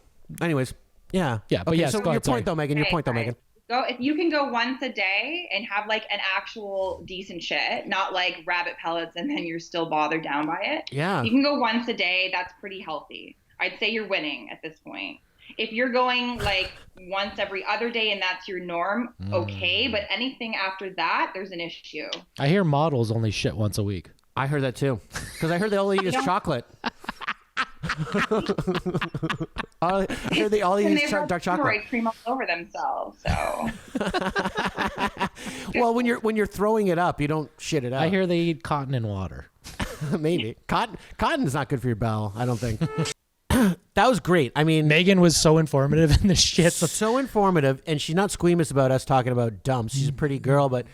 Speaker 6: Anyways, yeah.
Speaker 7: Yeah, but
Speaker 6: okay,
Speaker 7: yes,
Speaker 6: so
Speaker 7: go
Speaker 6: your
Speaker 7: ahead, sorry.
Speaker 6: point though, Megan. Your point though, Megan.
Speaker 13: Go if you can go once a day and have like an actual decent shit, not like rabbit pellets and then you're still bothered down by it.
Speaker 6: Yeah.
Speaker 13: You can go once a day. That's pretty healthy. I'd say you're winning at this point. If you're going like once every other day and that's your norm, okay. But anything after that, there's an issue.
Speaker 7: I hear models only shit once a week.
Speaker 6: I heard that too, because I heard they all eat is chocolate. They all eat dark chocolate.
Speaker 13: Cream all over themselves. So.
Speaker 6: Well, when you're throwing it up, you don't shit it out.
Speaker 7: I hear they eat cotton and water.
Speaker 6: Maybe cotton's not good for your bowel. I don't think. That was great. I mean,
Speaker 7: Megan was so informative in the shit.
Speaker 6: So informative, and she's not squeamish about us talking about dumps. She's a pretty girl, but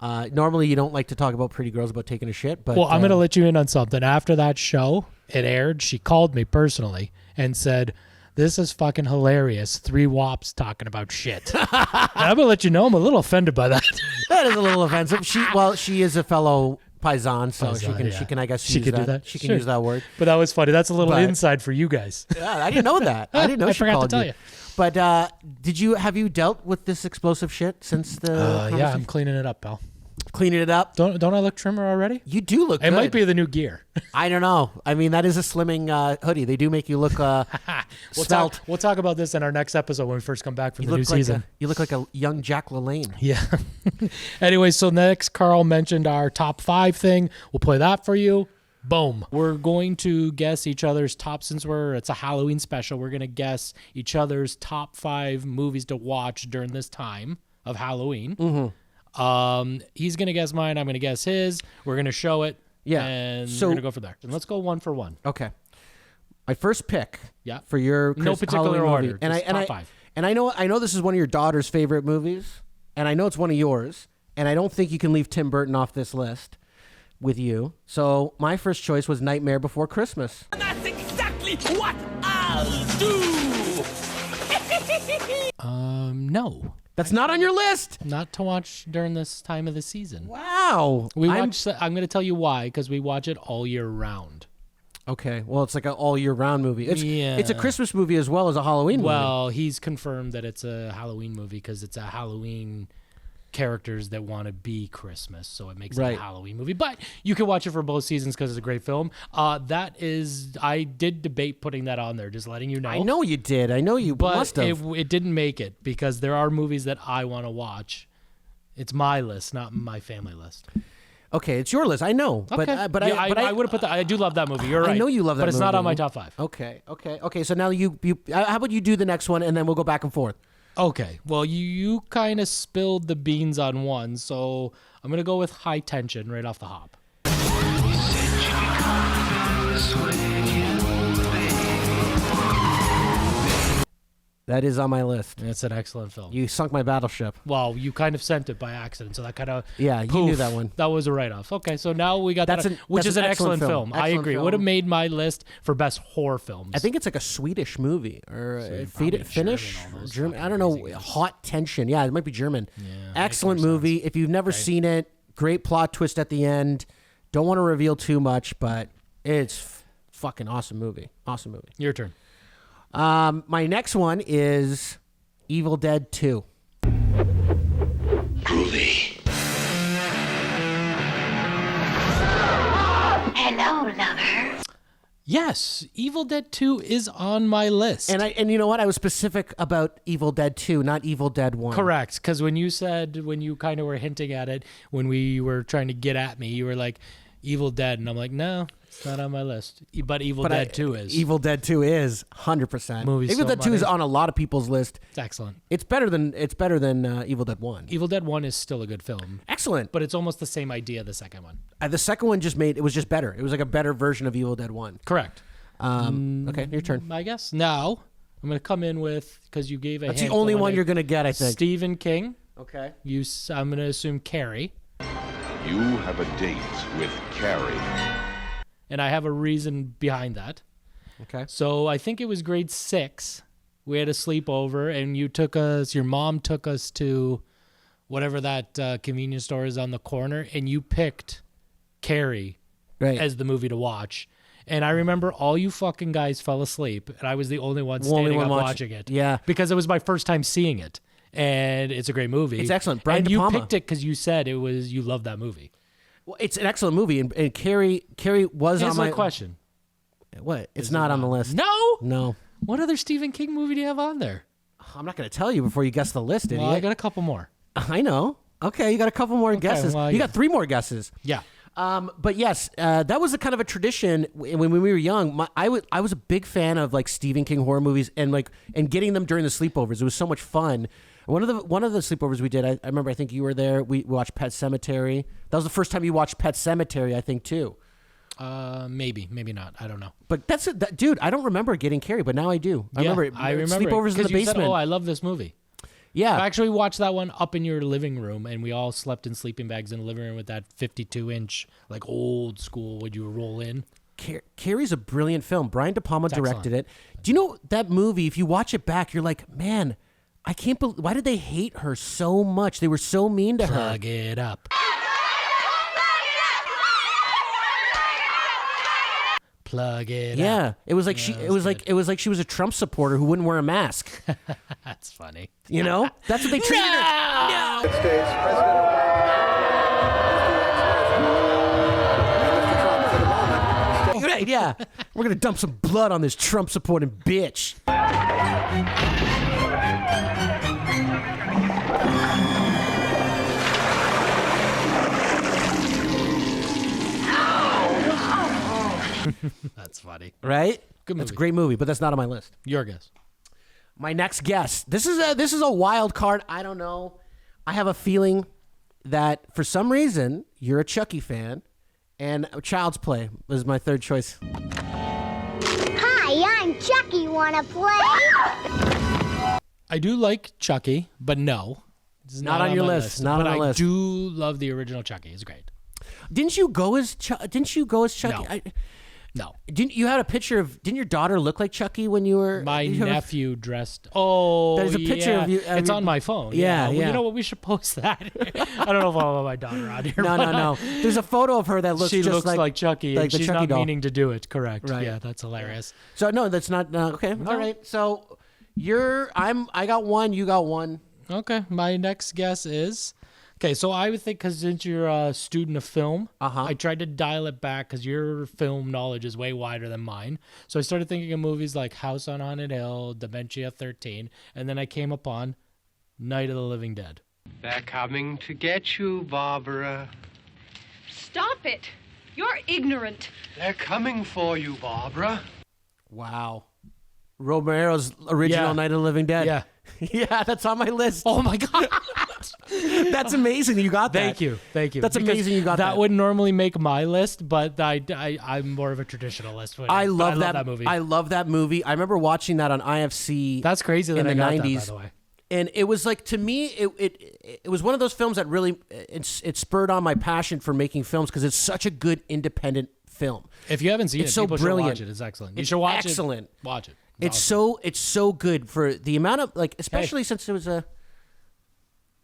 Speaker 6: normally you don't like to talk about pretty girls about taking a shit. But
Speaker 7: well, I'm gonna let you in on something. After that show, it aired. She called me personally and said, "This is fucking hilarious. 3 wops talking about shit." And I'm gonna let you know I'm a little offended by that.
Speaker 6: That is a little offensive. She is a fellow paisan, so she can I guess use
Speaker 7: do
Speaker 6: that.
Speaker 7: that.
Speaker 6: She can
Speaker 7: Sure.
Speaker 6: use that word.
Speaker 7: But that was funny. That's a little inside for you guys.
Speaker 6: Yeah, I didn't know that. I didn't know
Speaker 7: I
Speaker 6: she
Speaker 7: forgot to
Speaker 6: called
Speaker 7: tell
Speaker 6: you.
Speaker 7: you.
Speaker 6: But have you dealt with this explosive shit since the?
Speaker 7: Yeah,
Speaker 6: conversation?
Speaker 7: I'm cleaning it up, pal.
Speaker 6: Cleaning it up.
Speaker 7: Don't I look trimmer already?
Speaker 6: You do look.
Speaker 7: It
Speaker 6: good.
Speaker 7: might be the new gear.
Speaker 6: I don't know. I mean, that is a slimming hoodie. They do make you look svelte.
Speaker 7: We'll talk about this in our next episode when we first come back from the new season.
Speaker 6: You look like a young Jack LaLanne.
Speaker 7: Yeah. Anyway, so next, Carl mentioned our top 5 thing. We'll play that for you. Boom. We're going to guess each other's top, since it's a Halloween special, we're going to guess each other's top 5 movies to watch during this time of Halloween. He's going to guess mine. I'm going to guess his. We're going to show it.
Speaker 6: Yeah.
Speaker 7: And
Speaker 6: So-
Speaker 7: we're going to go from there. And let's go 1 for 1.
Speaker 6: Okay. My first pick.
Speaker 7: Yeah.
Speaker 6: For your
Speaker 7: No particular
Speaker 6: Halloween
Speaker 7: order,
Speaker 6: movie. And
Speaker 7: just
Speaker 6: I
Speaker 7: top 5.
Speaker 6: And I know this is one of your daughter's favorite movies, and I know it's one of yours, and I don't think you can leave Tim Burton off this list with you. So my first choice was Nightmare Before Christmas.
Speaker 14: That's exactly what I'll do.
Speaker 7: No.
Speaker 6: That's not on your list.
Speaker 7: Not to watch during this time of the season.
Speaker 6: Wow.
Speaker 7: I'm going to tell you why, because we watch it all year round.
Speaker 6: Okay. Well, it's like an all year round movie. It's a
Speaker 7: Yeah.
Speaker 6: Christmas movie as well as a Halloween movie.
Speaker 7: Well, he's confirmed that it's a Halloween movie because it's a Halloween characters that want to be Christmas, so it makes it
Speaker 6: Right.
Speaker 7: a Halloween movie. But you can watch it for both seasons because it's a great film. I did debate putting that on there, just letting you know.
Speaker 6: I know you did. I know you must
Speaker 7: But
Speaker 6: have.
Speaker 7: it didn't make it because there are movies that I want to watch. It's my list, not my family list.
Speaker 6: Okay, it's your list. I know.
Speaker 7: Okay. I would have put that. I do love that movie. You're right.
Speaker 6: I know you love that
Speaker 7: but
Speaker 6: movie.
Speaker 7: But it's not on my top 5.
Speaker 6: Okay. So now you how about you do the next one and then we'll go back and forth.
Speaker 7: Okay. Well, you kind of spilled the beans on one, so I'm going to go with High Tension right off the hop.
Speaker 6: That is on my list.
Speaker 7: It's an excellent film.
Speaker 6: You sunk my battleship.
Speaker 7: Well, you kind of sent it by accident, so that kind of
Speaker 6: Yeah, you knew that one.
Speaker 7: That was a write-off. Okay, so now we got
Speaker 6: That's
Speaker 7: that, which is an excellent film. I
Speaker 6: Excellent
Speaker 7: agree.
Speaker 6: film.
Speaker 7: Would have made my list for best horror films.
Speaker 6: I think it's like a Swedish movie or
Speaker 7: probably
Speaker 6: Finnish,
Speaker 7: German, all those
Speaker 6: German. I don't know. Hot Tension. Yeah, it might be German.
Speaker 7: Yeah,
Speaker 6: Excellent movie. If you've never seen it, great plot twist at the end. Don't want to reveal too much, but it's fucking awesome movie. Awesome movie.
Speaker 7: Your turn.
Speaker 6: My next one is Evil Dead 2.
Speaker 4: Hello, lover.
Speaker 7: Yes, Evil Dead 2 is on my list.
Speaker 6: And you know what? I was specific about Evil Dead 2, not Evil Dead 1.
Speaker 7: Correct, because when you kind of were hinting at it, when we were trying to get at me, you were like, Evil Dead, and I'm like, no, it's not on my list. But Evil Dead 2 is.
Speaker 6: Evil Dead 2 is 100%.
Speaker 7: Movie's
Speaker 6: Evil
Speaker 7: so
Speaker 6: Dead 2 is
Speaker 7: money.
Speaker 6: on a lot of people's list.
Speaker 7: It's excellent.
Speaker 6: It's better than Evil Dead 1.
Speaker 7: Evil Dead 1 is still a good film.
Speaker 6: Excellent.
Speaker 7: But it's almost the same idea, the second one.
Speaker 6: The second one it was just better. It was like a better version of Evil Dead 1.
Speaker 7: Correct.
Speaker 6: Okay, your turn.
Speaker 7: I guess. Now, I'm going to come in with, because you gave a
Speaker 6: That's the
Speaker 7: handful
Speaker 6: only
Speaker 7: and
Speaker 6: one you're going to get, I think.
Speaker 7: Stephen King.
Speaker 6: Okay.
Speaker 7: I'm going to assume Carrie.
Speaker 15: You have a date with Carrie.
Speaker 7: And I have a reason behind that.
Speaker 6: Okay.
Speaker 7: So I think it was grade 6. We had a sleepover, and your mom took us to whatever that convenience store is on the corner, and you picked Carrie as the movie to watch. And I remember all you fucking guys fell asleep, and I was the only one standing up watching it.
Speaker 6: Yeah.
Speaker 7: Because it was my first time seeing it. And it's a great movie.
Speaker 6: It's excellent. Brian
Speaker 7: and
Speaker 6: De
Speaker 7: you
Speaker 6: Palma.
Speaker 7: picked it because you said you loved that movie.
Speaker 6: Well, it's an excellent movie, and Carrie was
Speaker 7: Here's
Speaker 6: on my
Speaker 7: my question.
Speaker 6: What? It's not on the list.
Speaker 7: No?
Speaker 6: No.
Speaker 7: What other Stephen King movie do you have on there?
Speaker 6: I'm not going to tell you before you guess the list, idiot.
Speaker 7: Well, I got a couple more.
Speaker 6: I know. Okay, you got a couple more guesses.
Speaker 7: well,
Speaker 6: you
Speaker 7: yeah.
Speaker 6: got 3 more guesses.
Speaker 7: Yeah.
Speaker 6: But yes, that was a kind of a tradition when we were young. I was a big fan of like Stephen King horror movies and getting them during the sleepovers. It was so much fun. One of the sleepovers we did, I remember. I think you were there. We watched Pet Sematary. That was the first time you watched Pet Sematary, I think, too.
Speaker 7: Maybe not. I don't know.
Speaker 6: But dude. I don't remember getting Carrie, but now I do. I remember sleepovers in the
Speaker 7: you
Speaker 6: basement.
Speaker 7: Said, I love this movie.
Speaker 6: Yeah.
Speaker 7: I actually watched that one up in your living room, and we all slept in sleeping bags in the living room with that 52-inch, like old school, would you roll in?
Speaker 6: Carrie's a brilliant film. Brian De Palma directed it. Do you know that movie, if you watch it back, you're like, man, I can't believe, why did they hate her so much? They were so mean to her.
Speaker 7: Plug it up. Plug it up.
Speaker 6: Yeah. It was like it was like she was a Trump supporter who wouldn't wear a mask.
Speaker 7: That's funny.
Speaker 6: You know? That's what they treated her.
Speaker 7: No!
Speaker 16: States, President Obama,
Speaker 6: Right, yeah. We're going to dump some blood on this Trump supporting bitch.
Speaker 7: funny.
Speaker 6: Right?
Speaker 7: Good movie.
Speaker 6: That's a great movie, but that's not on my list.
Speaker 7: Your guess.
Speaker 6: My next guess. This is a wild card. I don't know. I have a feeling that for some reason you're a Chucky fan, and Child's Play was my third choice.
Speaker 4: Hi, I'm Chucky. Wanna play?
Speaker 7: I do like Chucky, but no. It's
Speaker 6: Not on your
Speaker 7: my
Speaker 6: list. Not
Speaker 7: but
Speaker 6: on the
Speaker 7: I
Speaker 6: list.
Speaker 7: do love the original Chucky. It's great.
Speaker 6: Didn't you go as Chucky?
Speaker 7: No. No.
Speaker 6: Didn't you had a picture of? Didn't your daughter look like Chucky when you were?
Speaker 7: My nephew dressed. Oh,
Speaker 6: There's a picture
Speaker 7: yeah.
Speaker 6: of you.
Speaker 7: It's on my phone.
Speaker 6: Yeah,
Speaker 7: Well,
Speaker 6: yeah.
Speaker 7: you know what? We should post that. I don't know if I'll have my daughter on here.
Speaker 6: No. There's a photo of her that looks.
Speaker 7: She
Speaker 6: just
Speaker 7: looks like Chucky,
Speaker 6: like
Speaker 7: and
Speaker 6: the
Speaker 7: she's
Speaker 6: Chucky
Speaker 7: not
Speaker 6: doll.
Speaker 7: meaning to do it. Correct.
Speaker 6: Right.
Speaker 7: Yeah, that's hilarious.
Speaker 6: So no, that's not okay. All right. So I got one. You got one.
Speaker 7: Okay. My next guess is. Okay, so I would think because since you're a student of film, I tried to dial it back because your film knowledge is way wider than mine. So I started thinking of movies like House on Haunted Hill, Dementia 13, and then I came upon Night of the Living Dead.
Speaker 17: They're coming to get you, Barbara.
Speaker 18: Stop it. You're ignorant.
Speaker 17: They're coming for you, Barbara.
Speaker 6: Wow. Romero's original
Speaker 7: Yeah.
Speaker 6: Night of the Living Dead.
Speaker 7: Yeah.
Speaker 6: Yeah, that's on my list.
Speaker 7: Oh my God.
Speaker 6: That's amazing you got that.
Speaker 7: Thank you.
Speaker 6: That's
Speaker 7: Because
Speaker 6: amazing you got that.
Speaker 7: That would normally make my list, but I'm more of a traditionalist.
Speaker 6: I love
Speaker 7: that movie.
Speaker 6: I love that movie. I remember watching that on IFC.
Speaker 7: That's crazy that
Speaker 6: in
Speaker 7: I
Speaker 6: the
Speaker 7: got
Speaker 6: 90s.
Speaker 7: that, by the way.
Speaker 6: And it was like, to me, it was one of those films that really it spurred on my passion for making films because it's such a good independent film.
Speaker 7: If you haven't seen
Speaker 6: It's
Speaker 7: it,
Speaker 6: so
Speaker 7: people
Speaker 6: brilliant.
Speaker 7: should watch it. It's excellent. You
Speaker 6: It's
Speaker 7: should watch
Speaker 6: excellent.
Speaker 7: it. Watch it.
Speaker 6: It's
Speaker 7: awesome.
Speaker 6: it's so good for the amount of especially since it was a.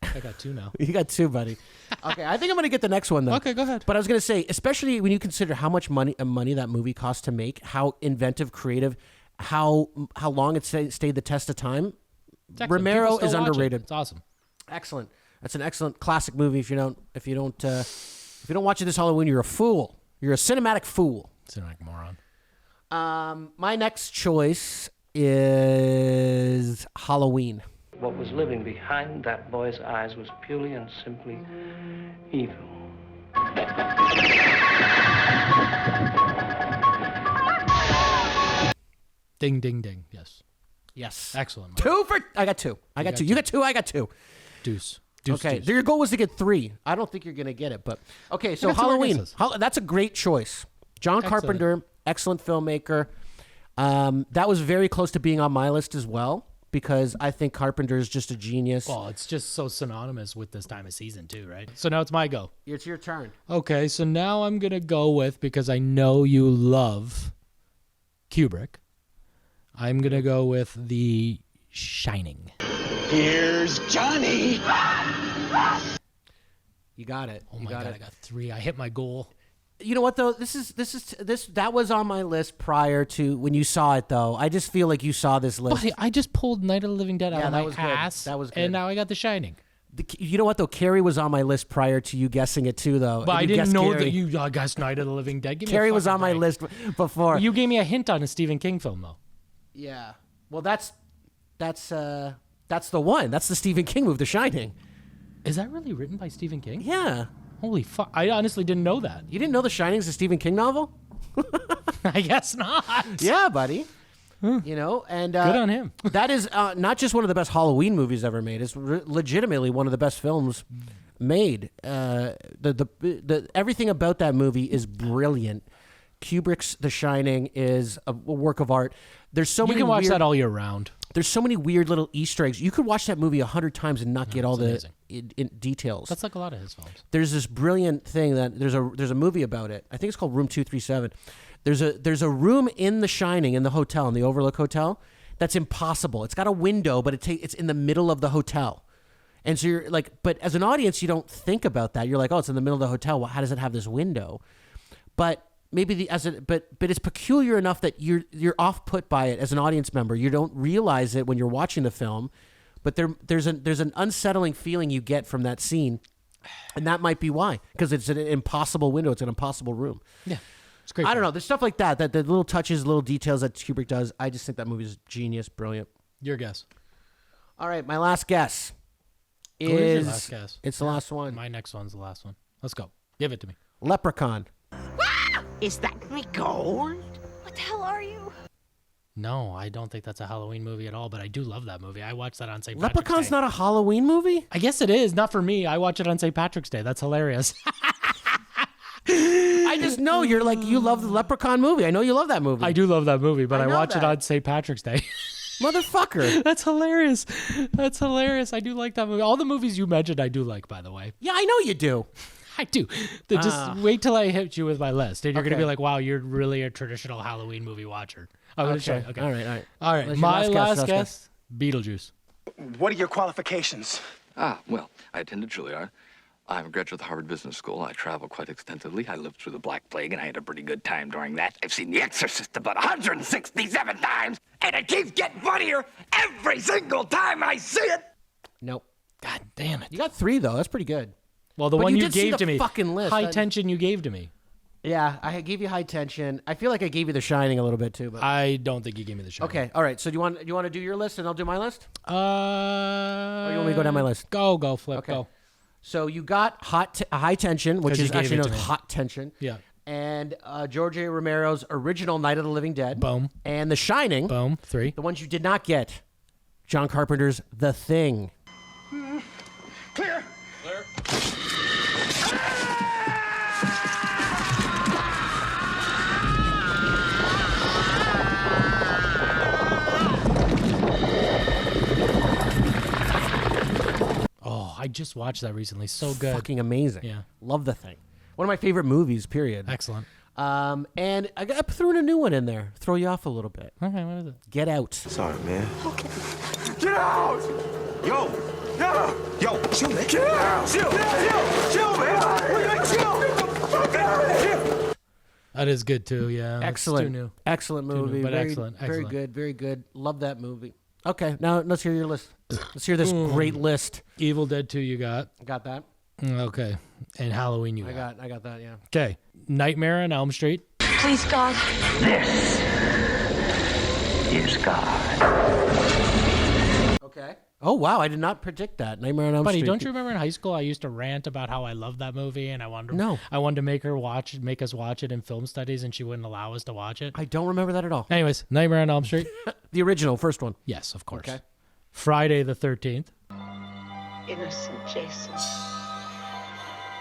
Speaker 7: I got two now.
Speaker 6: You got two, buddy. Okay, I think I'm gonna get the next one though.
Speaker 7: Okay, go ahead.
Speaker 6: But I was gonna say, especially when you consider how much money that movie cost to make, how inventive, creative, how long it stayed the test of time. Romero
Speaker 7: People
Speaker 6: is
Speaker 7: still watch it.
Speaker 6: underrated.
Speaker 7: It's awesome.
Speaker 6: Excellent. That's an excellent classic movie. If you don't watch it this Halloween, you're a fool. You're a cinematic fool.
Speaker 7: Cinematic moron.
Speaker 6: My next choice is Halloween.
Speaker 19: What was living behind that boy's eyes was purely and simply evil.
Speaker 7: Ding, ding, ding. Yes.
Speaker 6: Yes.
Speaker 7: Excellent.
Speaker 6: I got two. I got two. You got two. I got two.
Speaker 7: Deuce.
Speaker 6: Okay.
Speaker 7: Deuce.
Speaker 6: Your goal was to get three. I don't think you're going to get it, but okay. So
Speaker 7: I got two more
Speaker 6: Halloween.
Speaker 7: guesses.
Speaker 6: That's a great choice. John
Speaker 7: Excellent.
Speaker 6: Carpenter, excellent filmmaker. That was very close to being on my list as well because I think Carpenter is just a genius.
Speaker 7: Well, it's just so synonymous with this time of season too, right? So now it's my go.
Speaker 6: It's your turn.
Speaker 7: Okay, so now I'm going to go with, because I know you love Kubrick, I'm going to go with The Shining.
Speaker 14: Here's Johnny.
Speaker 6: You got it.
Speaker 7: Oh
Speaker 6: You
Speaker 7: my God,
Speaker 6: it.
Speaker 7: I got three. I hit my goal.
Speaker 6: You know what though? That was on my list prior to when you saw it though. I just feel like you saw this list.
Speaker 7: Buddy, I just pulled Night of the Living Dead out
Speaker 6: Yeah,
Speaker 7: of
Speaker 6: that
Speaker 7: my
Speaker 6: was good.
Speaker 7: ass.
Speaker 6: That was good.
Speaker 7: And now I got The Shining.
Speaker 6: You know what though? Carrie was on my list prior to you guessing it too though.
Speaker 7: But
Speaker 6: And
Speaker 7: I
Speaker 6: you
Speaker 7: didn't
Speaker 6: guessed
Speaker 7: know
Speaker 6: Carrie.
Speaker 7: that you guessed Night of the Living Dead. Give me a
Speaker 6: Carrie was
Speaker 7: fucking
Speaker 6: on my
Speaker 7: break.
Speaker 6: list before.
Speaker 7: You gave me a hint on a Stephen King film though.
Speaker 6: Yeah. Well, that's the one. That's the Stephen King movie, The Shining.
Speaker 7: Is that really written by Stephen King?
Speaker 6: Yeah.
Speaker 7: Holy fuck. I honestly didn't know that.
Speaker 6: You didn't know The Shining's a Stephen King novel?
Speaker 7: I guess not.
Speaker 6: Yeah, buddy. You know, and
Speaker 7: Good on him.
Speaker 6: That is not just one of the best Halloween movies ever made. It's legitimately one of the best films made. The everything about that movie is brilliant. Kubrick's The Shining is a work of art. There's so
Speaker 7: You
Speaker 6: many
Speaker 7: can watch
Speaker 6: weird,
Speaker 7: that all year round.
Speaker 6: There's so many weird little Easter eggs. You could watch that movie 100 times and not get all the in details.
Speaker 7: That's like a lot of his films.
Speaker 6: There's this brilliant thing that there's a movie about it. I think it's called Room 237. There's a room in The Shining in the hotel, in the Overlook Hotel, that's impossible. It's got a window, but it's in the middle of the hotel. And so you're like, but as an audience, you don't think about that. You're like, oh, it's in the middle of the hotel. Well, how does it have this window? But maybe but it's peculiar enough that you're off put by it as an audience member. You don't realize it when you're watching the film, but there's an unsettling feeling you get from that scene, and that might be why, because it's an impossible window. It's an impossible room.
Speaker 7: Yeah, it's great.
Speaker 6: I don't know. There's stuff like that the little touches, little details that Kubrick does. I just think that movie is genius, brilliant.
Speaker 7: Your guess.
Speaker 6: All right, my last guess
Speaker 7: What is your
Speaker 6: is
Speaker 7: last guess?
Speaker 6: it's the last one.
Speaker 7: My next one's the last one. Let's go. Give it to me.
Speaker 6: Leprechaun.
Speaker 2: Is that my gold?
Speaker 18: the hell are you?
Speaker 7: No, I don't think that's a Halloween movie at all, but I do love that movie. I watched that on St. Patrick's
Speaker 6: Leprechaun's
Speaker 7: Day.
Speaker 6: not a Halloween movie?
Speaker 7: I guess it is. Not for me. I watch it on St. Patrick's Day. That's hilarious.
Speaker 6: I just know you love the Leprechaun movie. I know you love that movie.
Speaker 7: I do love that movie, but I
Speaker 6: know
Speaker 7: watch it
Speaker 6: that.
Speaker 7: on St. Patrick's Day.
Speaker 6: Motherfucker.
Speaker 7: That's hilarious. That's hilarious. I do like that movie. All the movies you mentioned, I do like, by the way.
Speaker 6: Yeah, I know you do.
Speaker 7: I do. Just wait till I hit you with my list, and you're going to
Speaker 6: Okay.
Speaker 7: be like, wow, you're really a traditional Halloween movie watcher. I'm going to show you. Okay.
Speaker 6: All right.
Speaker 7: All right.
Speaker 6: What's your
Speaker 7: My
Speaker 6: last
Speaker 7: last
Speaker 6: guess?
Speaker 7: guess, Beetlejuice.
Speaker 16: What are your qualifications?
Speaker 20: Well, I attended Juilliard. I'm a graduate of the Harvard Business School. I travel quite extensively. I lived through the Black Plague, and I had a pretty good time during that. I've seen The Exorcist about 167 times, and it keeps getting funnier every single time I see it.
Speaker 6: Nope.
Speaker 7: God damn it.
Speaker 6: You got 3 though. That's pretty good.
Speaker 7: Well, the
Speaker 6: But
Speaker 7: one
Speaker 6: you
Speaker 7: you
Speaker 6: did see
Speaker 7: gave
Speaker 6: the
Speaker 7: to me.
Speaker 6: fucking list.
Speaker 7: High
Speaker 6: That-
Speaker 7: Tension you gave to me.
Speaker 6: Yeah, I gave you High Tension. I feel like I gave you The Shining a little bit too. But
Speaker 7: I don't think you gave me the show.
Speaker 6: okay, all right. So do you want to do your list and I'll do my list? Or you want me to go down my list?
Speaker 7: Go, Flip,
Speaker 6: Okay.
Speaker 7: go.
Speaker 6: So you got High Tension, which
Speaker 7: 'Cause you
Speaker 6: is
Speaker 7: gave
Speaker 6: actually
Speaker 7: it
Speaker 6: known
Speaker 7: to
Speaker 6: as
Speaker 7: me.
Speaker 6: Hot Tension.
Speaker 7: Yeah.
Speaker 6: And George A. Romero's original Night of the Living Dead.
Speaker 7: Boom.
Speaker 6: And The Shining.
Speaker 7: Boom. 3.
Speaker 6: The ones you did not get. John Carpenter's The Thing.
Speaker 16: Clear.
Speaker 7: Oh, I just watched that recently. So good.
Speaker 6: Fucking amazing.
Speaker 7: Yeah.
Speaker 6: Love The Thing. One of my favorite movies, period.
Speaker 7: Excellent.
Speaker 6: And I threw in a new one in there. Throw you off a little bit.
Speaker 7: Okay, what is it?
Speaker 6: Get Out.
Speaker 3: Sorry, man.
Speaker 16: Get out!
Speaker 3: Yo! Yo! Chill, man.
Speaker 16: Get out!
Speaker 3: Chill!
Speaker 16: Chill, man! Chill! Get the fuck out of here!
Speaker 7: That is good too. Yeah. That's
Speaker 6: Excellent.
Speaker 7: Too new.
Speaker 6: Excellent
Speaker 7: Too new,
Speaker 6: movie.
Speaker 7: but
Speaker 6: very,
Speaker 7: excellent.
Speaker 6: Very
Speaker 7: Excellent.
Speaker 6: good. Very good. Love that movie. Okay, now let's hear your list. Let's hear this great list.
Speaker 7: Evil Dead 2 you got.
Speaker 6: Got that?
Speaker 7: Okay. And Halloween you
Speaker 6: I
Speaker 7: got.
Speaker 6: got that, yeah.
Speaker 7: Okay. Nightmare on Elm Street.
Speaker 18: Please, God.
Speaker 19: This is God.
Speaker 6: Okay. Oh, wow, I did not predict that. Nightmare on Elm
Speaker 7: Buddy,
Speaker 6: Street.
Speaker 7: don't you remember in high school I used to rant about how I loved that movie and I wanted to,
Speaker 6: No.
Speaker 7: I wanted to make us watch it in film studies and she wouldn't allow us to watch it.
Speaker 6: I don't remember that at all.
Speaker 7: Anyways, Nightmare on Elm Street.
Speaker 6: The original, first one.
Speaker 7: Yes, of course.
Speaker 6: Okay.
Speaker 7: Friday the 13th.
Speaker 21: Innocent Jason.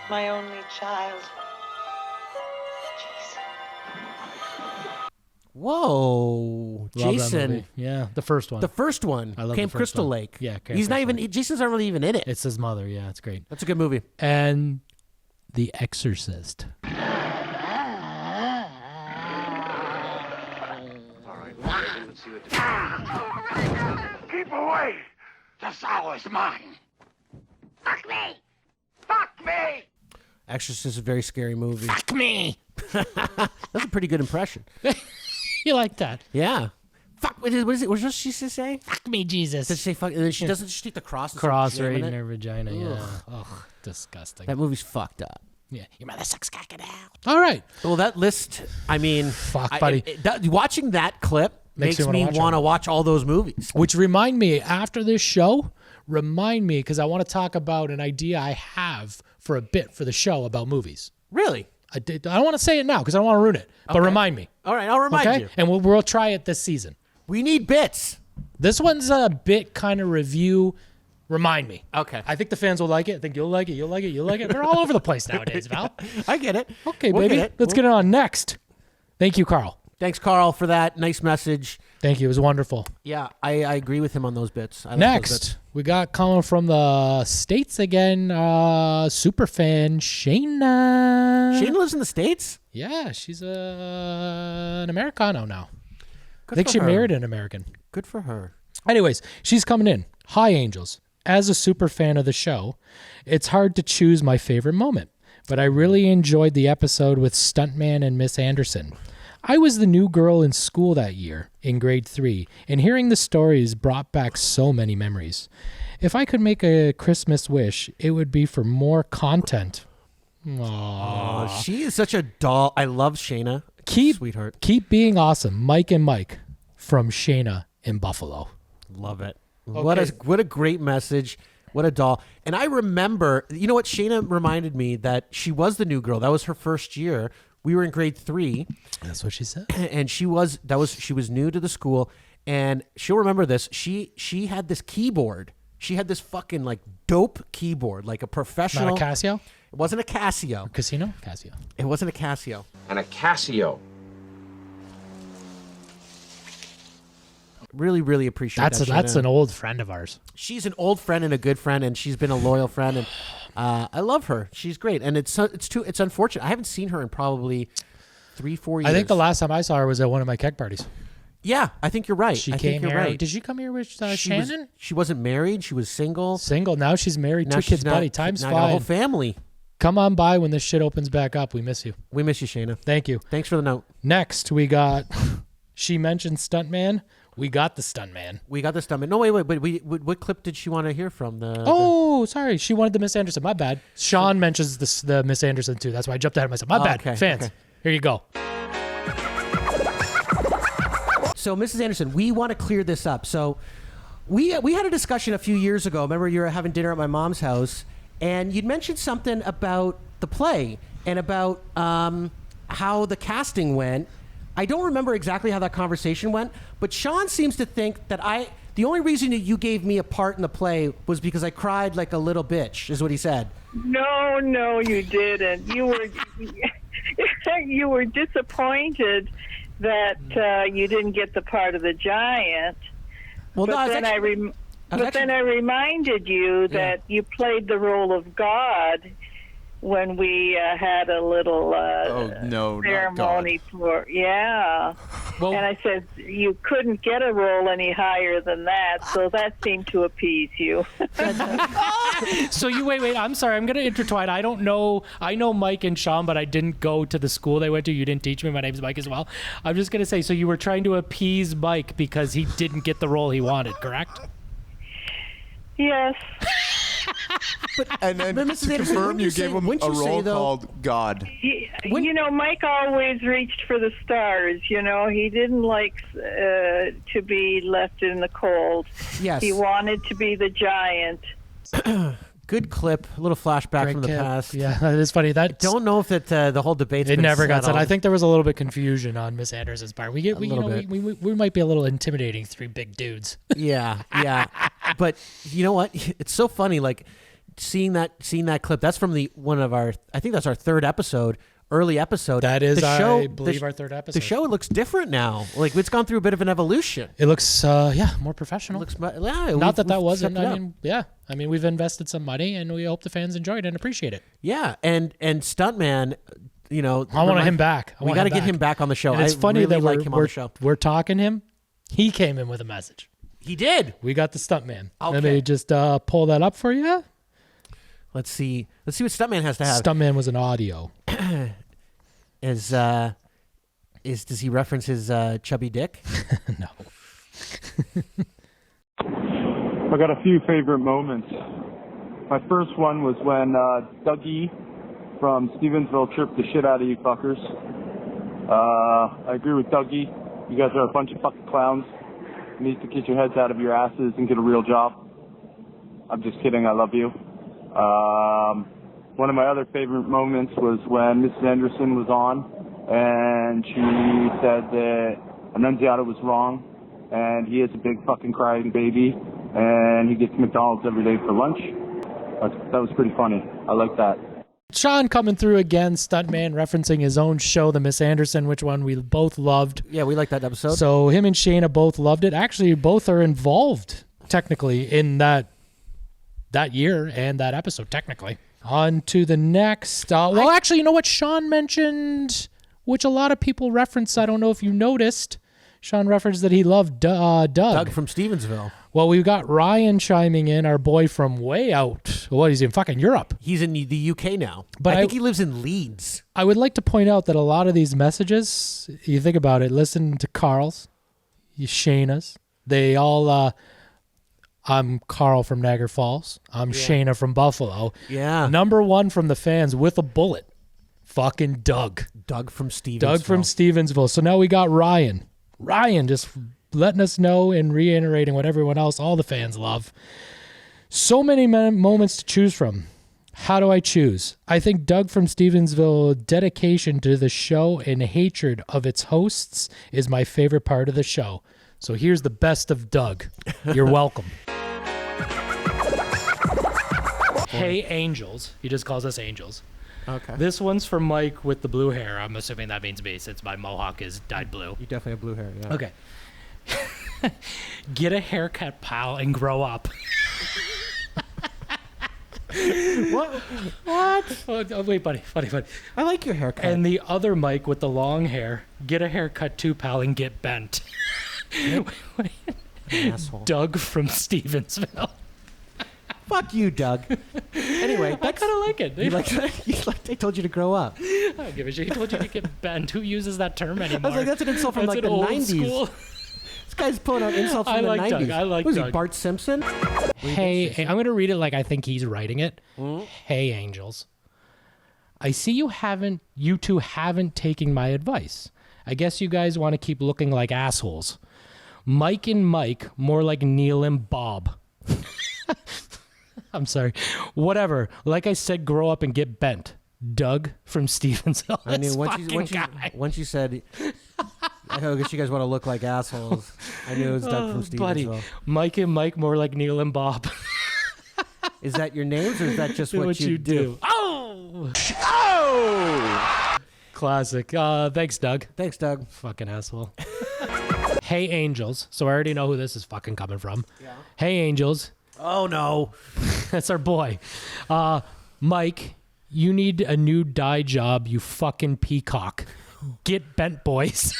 Speaker 21: My only child.
Speaker 6: Whoa.
Speaker 7: Love that
Speaker 6: Jason.
Speaker 7: movie. Yeah, the first one.
Speaker 6: The first one.
Speaker 7: I love
Speaker 6: Camp
Speaker 7: the first
Speaker 6: Crystal
Speaker 7: one.
Speaker 6: Lake.
Speaker 7: Yeah, Camp
Speaker 6: He's not
Speaker 7: Crystal
Speaker 6: even, Jason's not really even in it.
Speaker 7: It's his mother. Yeah, it's great.
Speaker 6: That's a good movie.
Speaker 7: And The Exorcist.
Speaker 16: Keep away! The soul is mine! Fuck me! Fuck me!
Speaker 6: Exorcist is a very scary movie.
Speaker 7: Fuck me!
Speaker 6: That's a pretty good impression.
Speaker 7: You like that?
Speaker 6: Yeah. Fuck. What is it? What does she say?
Speaker 7: Fuck me, Jesus.
Speaker 6: Does she say fuck? And then she doesn't she take the cross. and
Speaker 7: Cross
Speaker 6: start
Speaker 7: right
Speaker 6: jamming
Speaker 7: in
Speaker 6: it?
Speaker 7: her vagina. Yeah.
Speaker 6: Ugh.
Speaker 7: Ugh, disgusting.
Speaker 6: That movie's fucked up.
Speaker 7: Yeah. Your mother sucks cock it out. All right.
Speaker 6: Well, that list. I mean,
Speaker 7: Fuck, buddy.
Speaker 6: Watching that clip makes
Speaker 7: you
Speaker 6: me want to watch all those movies.
Speaker 7: Which remind me, after this show, because I want to talk about an idea I have for a bit for the show about movies.
Speaker 6: Really?
Speaker 7: I don't want to say it now because I don't want to ruin it. But
Speaker 6: Okay.
Speaker 7: remind me.
Speaker 6: All right, I'll remind you.
Speaker 7: And we'll try it this season.
Speaker 6: We need bits.
Speaker 7: This one's a bit kind of review. Remind me.
Speaker 6: Okay.
Speaker 7: I think the fans will like it. I think you'll like it. You'll like it. You'll like it. We're all over the place nowadays, Val.
Speaker 6: I get it.
Speaker 7: Okay,
Speaker 6: We'll
Speaker 7: baby.
Speaker 6: get it.
Speaker 7: Let's get it on next. Thank you, Carl.
Speaker 6: Thanks, Carl, for that nice message.
Speaker 7: Thank you. It was wonderful.
Speaker 6: Yeah, I agree with him on those bits. I like those bits.
Speaker 7: Next, we got calling from the States again, super fan Shayna.
Speaker 6: Shane lives in the States?
Speaker 7: Yeah, she's an Americano now.
Speaker 6: Good
Speaker 7: I think
Speaker 6: for
Speaker 7: she
Speaker 6: her.
Speaker 7: married an American.
Speaker 6: Good for her.
Speaker 7: Anyways, she's coming in. Hi, Angels. As a super fan of the show, it's hard to choose my favorite moment, but I really enjoyed the episode with Stuntman and Miss Anderson. I was the new girl in school that year, in grade 3, and hearing the stories brought back so many memories. If I could make a Christmas wish, it would be for more content. Aww.
Speaker 6: Oh, she is such a doll. I love Shayna. Sweetheart.
Speaker 7: Keep being awesome. Mike and Mike from Shayna in Buffalo.
Speaker 6: Love it.
Speaker 7: Okay.
Speaker 6: What a great message. What a doll. And I remember, you know what? Shayna reminded me that she was the new girl. That was her first year. We were in grade 3.
Speaker 7: That's what she said.
Speaker 6: And she was new to the school, and she'll remember this. She had this keyboard. She had this fucking like dope keyboard, like a professional.
Speaker 7: Not a Casio?
Speaker 6: It wasn't a Casio.
Speaker 7: Casino? Casio.
Speaker 6: It wasn't a Casio.
Speaker 1: And a Casio.
Speaker 6: Really, really appreciate that.
Speaker 7: That's an old friend of ours.
Speaker 6: She's an old friend and a good friend, and she's been a loyal friend, and I love her. She's great, and it's unfortunate. I haven't seen her in probably 3-4 years.
Speaker 7: I think the last time I saw her was at one of my keg parties.
Speaker 6: Yeah, I think you're right.
Speaker 7: She
Speaker 6: I
Speaker 7: came
Speaker 6: think you're
Speaker 7: here.
Speaker 6: right.
Speaker 7: Did she come here with Shannon?
Speaker 6: She wasn't married. She was single.
Speaker 7: Single. Now she's married.
Speaker 6: Now
Speaker 7: 2
Speaker 6: she's
Speaker 7: kids,
Speaker 6: not-
Speaker 7: buddy. Time's
Speaker 6: now I got a whole
Speaker 7: fine.
Speaker 6: family.
Speaker 7: Come on by when this shit opens back up. We miss you.
Speaker 6: We miss you, Shayna.
Speaker 7: Thank you.
Speaker 6: Thanks for the note.
Speaker 7: Next, we got. She mentioned Stuntman. We got the Stuntman.
Speaker 6: We got the Stuntman. No, wait. But what clip did she want to hear from?
Speaker 7: Sorry. She wanted the Miss Anderson. My bad. Sean mentions the Miss Anderson too. That's why I jumped ahead of myself. My bad.
Speaker 6: Okay,
Speaker 7: Fans,
Speaker 6: okay.
Speaker 7: here you go.
Speaker 6: So, Mrs. Anderson, we want to clear this up. So, we had a discussion a few years ago. Remember, you were having dinner at my mom's house, and you'd mentioned something about the play and about how the casting went. I don't remember exactly how that conversation went, but Sean seems to think that the only reason that you gave me a part in the play was because I cried like a little bitch, is what he said.
Speaker 21: No, you didn't. You were you were disappointed that you didn't get the part of the giant.
Speaker 6: Well,
Speaker 21: but then I reminded you that you played the role of God when we had a little ceremony for and I said you couldn't get a role any higher than that, so that seemed to appease you.
Speaker 7: So you wait. I'm sorry. I'm gonna intertwine. I don't know. I know Mike and Sean, but I didn't go to the school they went to. You didn't teach me. My name's Mike as well. I'm just gonna say. So you were trying to appease Mike because he didn't get the role he wanted, correct?
Speaker 21: Yes.
Speaker 22: And then to confirm, you gave him a role called God.
Speaker 21: You know, Mike always reached for the stars. You know, he didn't like to be left in the cold.
Speaker 6: Yes.
Speaker 21: He wanted to be the giant.
Speaker 6: Good clip, a little flashback
Speaker 7: Great
Speaker 6: from the
Speaker 7: clip.
Speaker 6: past.
Speaker 7: Yeah, that is funny. I
Speaker 6: don't know if the whole debate's
Speaker 7: It
Speaker 6: been
Speaker 7: never got said.
Speaker 6: settled.
Speaker 7: I think there was a little bit confusion on Miss Anderson's part. We might be a little intimidating, 3 big dudes.
Speaker 6: Yeah. But you know what? It's so funny. Like seeing that clip. That's from one of our. I think that's our 3rd episode. Early episode.
Speaker 7: That is,
Speaker 6: the show,
Speaker 7: I believe, our 3rd episode.
Speaker 6: The show looks different now. Like it's gone through a bit of an evolution.
Speaker 7: It looks, more professional. Not that wasn't. I mean, we've invested some money, and we hope the fans enjoy it and appreciate it.
Speaker 6: Yeah, and Stuntman, you know,
Speaker 7: I want him back.
Speaker 6: We got to get him back on the show.
Speaker 7: And it's funny
Speaker 6: really
Speaker 7: that
Speaker 6: like him on the show.
Speaker 7: We're talking him. He came in with a message.
Speaker 6: He did.
Speaker 7: We got the Stuntman.
Speaker 6: Okay.
Speaker 7: Let me just pull that up for you.
Speaker 6: Let's see what Stuntman has to have.
Speaker 7: Stuntman was an audio.
Speaker 6: Does he reference his chubby dick?
Speaker 7: No.
Speaker 23: I got a few favorite moments. My first one was when Dougie from Stevensville tripped the shit out of you fuckers. I agree with Dougie. You guys are a bunch of fucking clowns. You need to get your heads out of your asses and get a real job. I'm just kidding. I love you. One of my other favorite moments was when Mrs. Anderson was on and she said that Annunziata was wrong and he is a big fucking crying baby and he gets McDonald's every day for lunch. That was pretty funny. I like that.
Speaker 7: Sean coming through again, Stuntman, referencing his own show, The Miss Anderson, which one we both loved.
Speaker 6: Yeah, we like that episode.
Speaker 7: So him and Shayna both loved it. Actually, both are involved, technically, in that year and that episode, technically. On to the next. Actually, you know what Sean mentioned, which a lot of people reference. I don't know if you noticed. Sean referenced that he loved Doug.
Speaker 6: Doug from Stevensville.
Speaker 7: Well, we've got Ryan chiming in, our boy from way out. What, he's in fucking Europe.
Speaker 6: He's in the UK now.
Speaker 7: But
Speaker 6: I think he lives in Leeds.
Speaker 7: I would like to point out that a lot of these messages, you think about it, listen to Carl's, Shayna's. They all, I'm Carl from Niagara Falls. I'm Shayna from Buffalo.
Speaker 6: Yeah.
Speaker 7: Number 1 from the fans with a bullet. Fucking Doug.
Speaker 6: Doug from Stevensville.
Speaker 7: Doug from Stevensville. So now we got Ryan. Ryan just letting us know and reiterating what everyone else, all the fans love. So many moments to choose from. How do I choose? I think Doug from Stevensville dedication to the show and hatred of its hosts is my favorite part of the show. So here's the best of Doug. You're welcome. Hey, Angels. He just calls us Angels.
Speaker 6: Okay.
Speaker 7: This one's for Mike with the blue hair. I'm assuming that means me since my mohawk is dyed blue.
Speaker 6: You definitely have blue hair, yeah.
Speaker 7: Okay. Get a haircut, pal, and grow up.
Speaker 6: What?
Speaker 7: Oh, wait, buddy.
Speaker 6: I like your haircut.
Speaker 7: And the other Mike with the long hair, get a haircut too, pal, and get bent.
Speaker 6: Asshole.
Speaker 7: Doug from Stevensville.
Speaker 6: Fuck you, Doug. Anyway,
Speaker 7: I kind of like it.
Speaker 6: You like they told you to grow up.
Speaker 7: I don't give a shit. He told you to get bent. Who uses that term anymore?
Speaker 6: I was like, that's an insult from
Speaker 7: That's
Speaker 6: like
Speaker 7: an
Speaker 6: the
Speaker 7: old
Speaker 6: 90s.
Speaker 7: school.
Speaker 6: This guy's pulling out insults from
Speaker 7: I
Speaker 6: the
Speaker 7: like
Speaker 6: 90s.
Speaker 7: Doug. I like
Speaker 6: Was
Speaker 7: Doug.
Speaker 6: he Bart Simpson?
Speaker 7: Hey, I'm going to read it like I think he's writing it.
Speaker 6: Mm-hmm.
Speaker 7: Hey, Angels. I see you two haven't taken my advice. I guess you guys want to keep looking like assholes. Mike and Mike, more like Neil and Bob. I'm sorry. Whatever. Like I said, grow up and get bent. Doug from Stevensville.
Speaker 6: I knew once you said, I guess you guys want to look like assholes. I knew it was Doug from Stevensville.
Speaker 7: Buddy, Mike and Mike, more like Neil and Bob.
Speaker 6: Is that your names or is that just what you do?
Speaker 7: Oh! Oh! Classic. Thanks, Doug.
Speaker 6: Thanks, Doug.
Speaker 7: Fucking asshole. Hey, Angels. So I already know who this is fucking coming from. Yeah. Hey, Angels.
Speaker 6: Oh, no.
Speaker 7: That's our boy. Mike, you need a new dye job, you fucking peacock. Get bent, boys.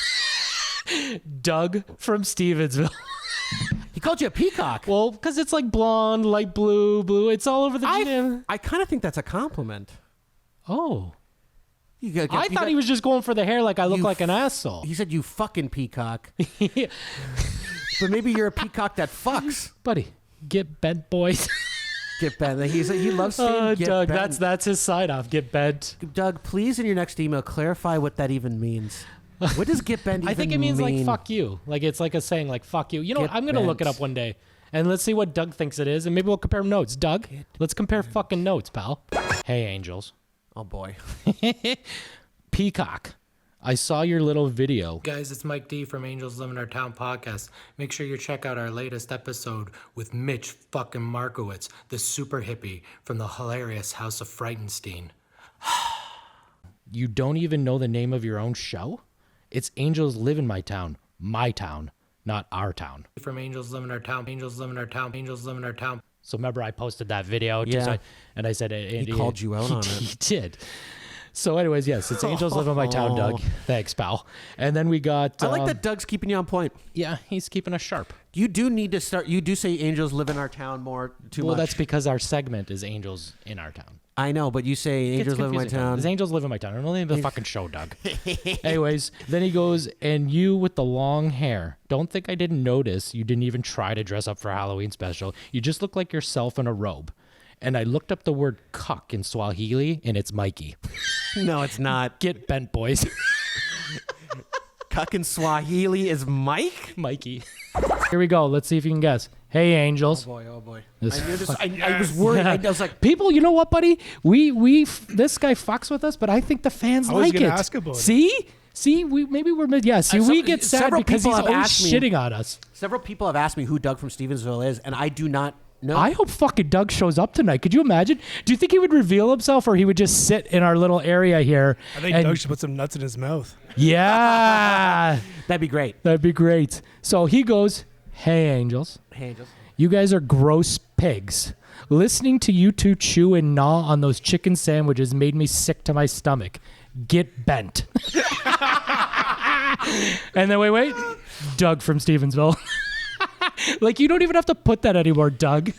Speaker 7: Doug from Stevensville.
Speaker 6: He called you a peacock.
Speaker 7: Well, because it's like blonde, light blue. It's all over the gym.
Speaker 6: I kind of think that's a compliment.
Speaker 7: Oh. I thought he was just going for the hair like I look like an asshole.
Speaker 6: He said, you fucking peacock. But maybe you're a peacock that fucks.
Speaker 7: Buddy, get bent, boys.
Speaker 6: Get bent. He loves saying get
Speaker 7: Doug,
Speaker 6: bent.
Speaker 7: that's his side off. Get bent.
Speaker 6: Doug, please in your next email clarify what that even means. What does get bent even mean?
Speaker 7: I think it means like fuck you. Like it's like a saying like fuck you. You know what? I'm going to look it up one day. And let's see what Doug thinks it is. And maybe we'll compare notes. Doug, let's compare fucking notes, pal. Hey, Angels.
Speaker 6: Oh, boy.
Speaker 7: Peacock. I saw your little video. Guys, it's Mike D from Angels Live in Our Town podcast. Make sure you check out our latest episode with Mitch fucking Markowitz, the super hippie from the hilarious House of Frightenstein. You don't even know the name of your own show? It's Angels Live in My Town, not our town. From Angels Live in Our Town, Angels Live in Our Town, Angels Live in Our Town. So remember I posted that video?
Speaker 6: Yeah.
Speaker 7: And I said...
Speaker 6: He called you out on it.
Speaker 7: He did. So anyways, yes, it's Angels Live in My Town, Doug. Thanks, pal. And then we got...
Speaker 6: I like that Doug's keeping you on point.
Speaker 7: Yeah, he's keeping us sharp.
Speaker 6: You do need to start... You do say Angels Live in Our Town too much.
Speaker 7: Well, that's because our segment is Angels in Our Town.
Speaker 6: I know, but you say Angels Live in My Town.
Speaker 7: It's Angels Live in My Town. I don't name the fucking show, Doug. Anyways, then he goes, and you with the long hair. Don't think I didn't notice. You didn't even try to dress up for a Halloween special. You just look like yourself in a robe. And I looked up the word cuck in Swahili, and it's Mikey.
Speaker 6: No, it's not.
Speaker 7: Get bent, boys.
Speaker 6: Cuck in Swahili is
Speaker 7: Mikey. Here we go. Let's see if you can guess. Hey, Angels.
Speaker 6: Oh boy.
Speaker 7: I
Speaker 6: knew this. I was worried. I was like,
Speaker 7: people, you know what, buddy? This guy fucks with us, but I think the fans like it.
Speaker 1: Ask about
Speaker 7: See, we get sad because he's always shitting on us.
Speaker 6: Several people have asked me who Doug from Stevensville is, and I do not know.
Speaker 7: I hope fucking Doug shows up tonight. Could you imagine? Do you think he would reveal himself, or he would just sit in our little area here?
Speaker 1: I think Doug should put some nuts in his mouth.
Speaker 7: Yeah.
Speaker 6: That'd be great.
Speaker 7: That'd be great. So he goes, hey, Angels.
Speaker 6: Hey, Angels.
Speaker 7: You guys are gross pigs. Listening to you two chew and gnaw on those chicken sandwiches made me sick to my stomach. Get bent. And then wait. Doug from Stevensville. Like, you don't even have to put that anymore, Doug.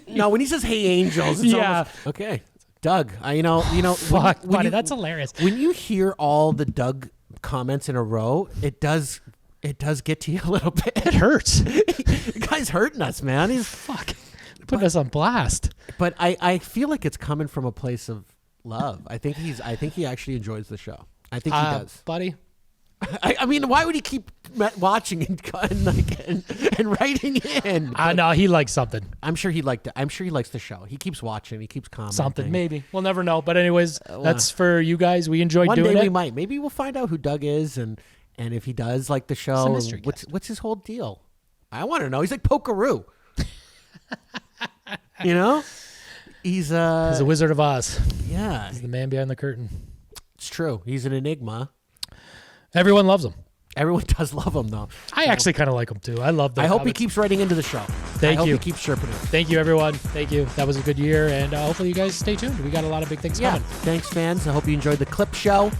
Speaker 6: No, when he says hey, Angels, it's almost, okay. Doug, you know.
Speaker 7: Fuck, buddy, that's hilarious.
Speaker 6: When you hear all the Doug comments in a row, it does get to you a little bit.
Speaker 7: It hurts.
Speaker 6: The guy's hurting us, man. He's
Speaker 7: putting us on blast.
Speaker 6: But I feel like it's coming from a place of love. I think he actually enjoys the show. I think he does,
Speaker 7: buddy.
Speaker 6: I mean, why would he keep watching and writing in?
Speaker 7: No, he likes something.
Speaker 6: I'm sure he liked it. I'm sure he likes the show. He keeps watching. He keeps commenting.
Speaker 7: Something, maybe. We'll never know. But anyways, that's for you guys. We enjoyed doing it.
Speaker 6: One day we might. Maybe we'll find out who Doug is and if he does like the show.
Speaker 7: It's a mystery
Speaker 6: What's his whole deal? I want to know. He's like Pokeroo. You know? He's
Speaker 7: a Wizard of Oz.
Speaker 6: Yeah.
Speaker 7: He's the man behind the curtain.
Speaker 6: It's true. He's an enigma.
Speaker 7: Everyone loves him.
Speaker 6: Everyone does love him, though.
Speaker 7: I actually kind of like him, too. I love that.
Speaker 6: I hope he keeps writing into the show.
Speaker 7: Thank you.
Speaker 6: I hope he keeps chirping it.
Speaker 7: Thank you, everyone. Thank you. That was a good year, and hopefully you guys stay tuned. We got a lot of big things coming.
Speaker 6: Thanks, fans. I hope you enjoyed the clip show.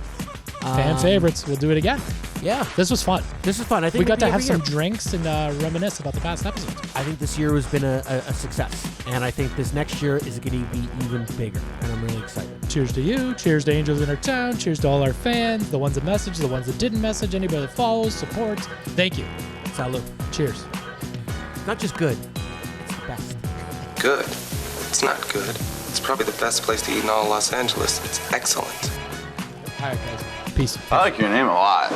Speaker 7: Fan favorites. We'll do it again.
Speaker 6: Yeah.
Speaker 7: This was fun.
Speaker 6: I think
Speaker 7: we got to have some drinks and reminisce about the past episodes.
Speaker 6: I think this year has been a success, and I think this next year is going to be even bigger, and I'm really excited.
Speaker 7: Cheers to you. Cheers to Angels in Our Town. Cheers to all our fans, the ones that message, the ones that didn't message, anybody that follows, supports. Thank you.
Speaker 6: Salud.
Speaker 7: Cheers.
Speaker 6: It's not just good. It's the best.
Speaker 5: Good. It's not good. It's probably the best place to eat in all Los Angeles. It's excellent.
Speaker 7: All right, guys. Peace.
Speaker 3: I like your name a lot.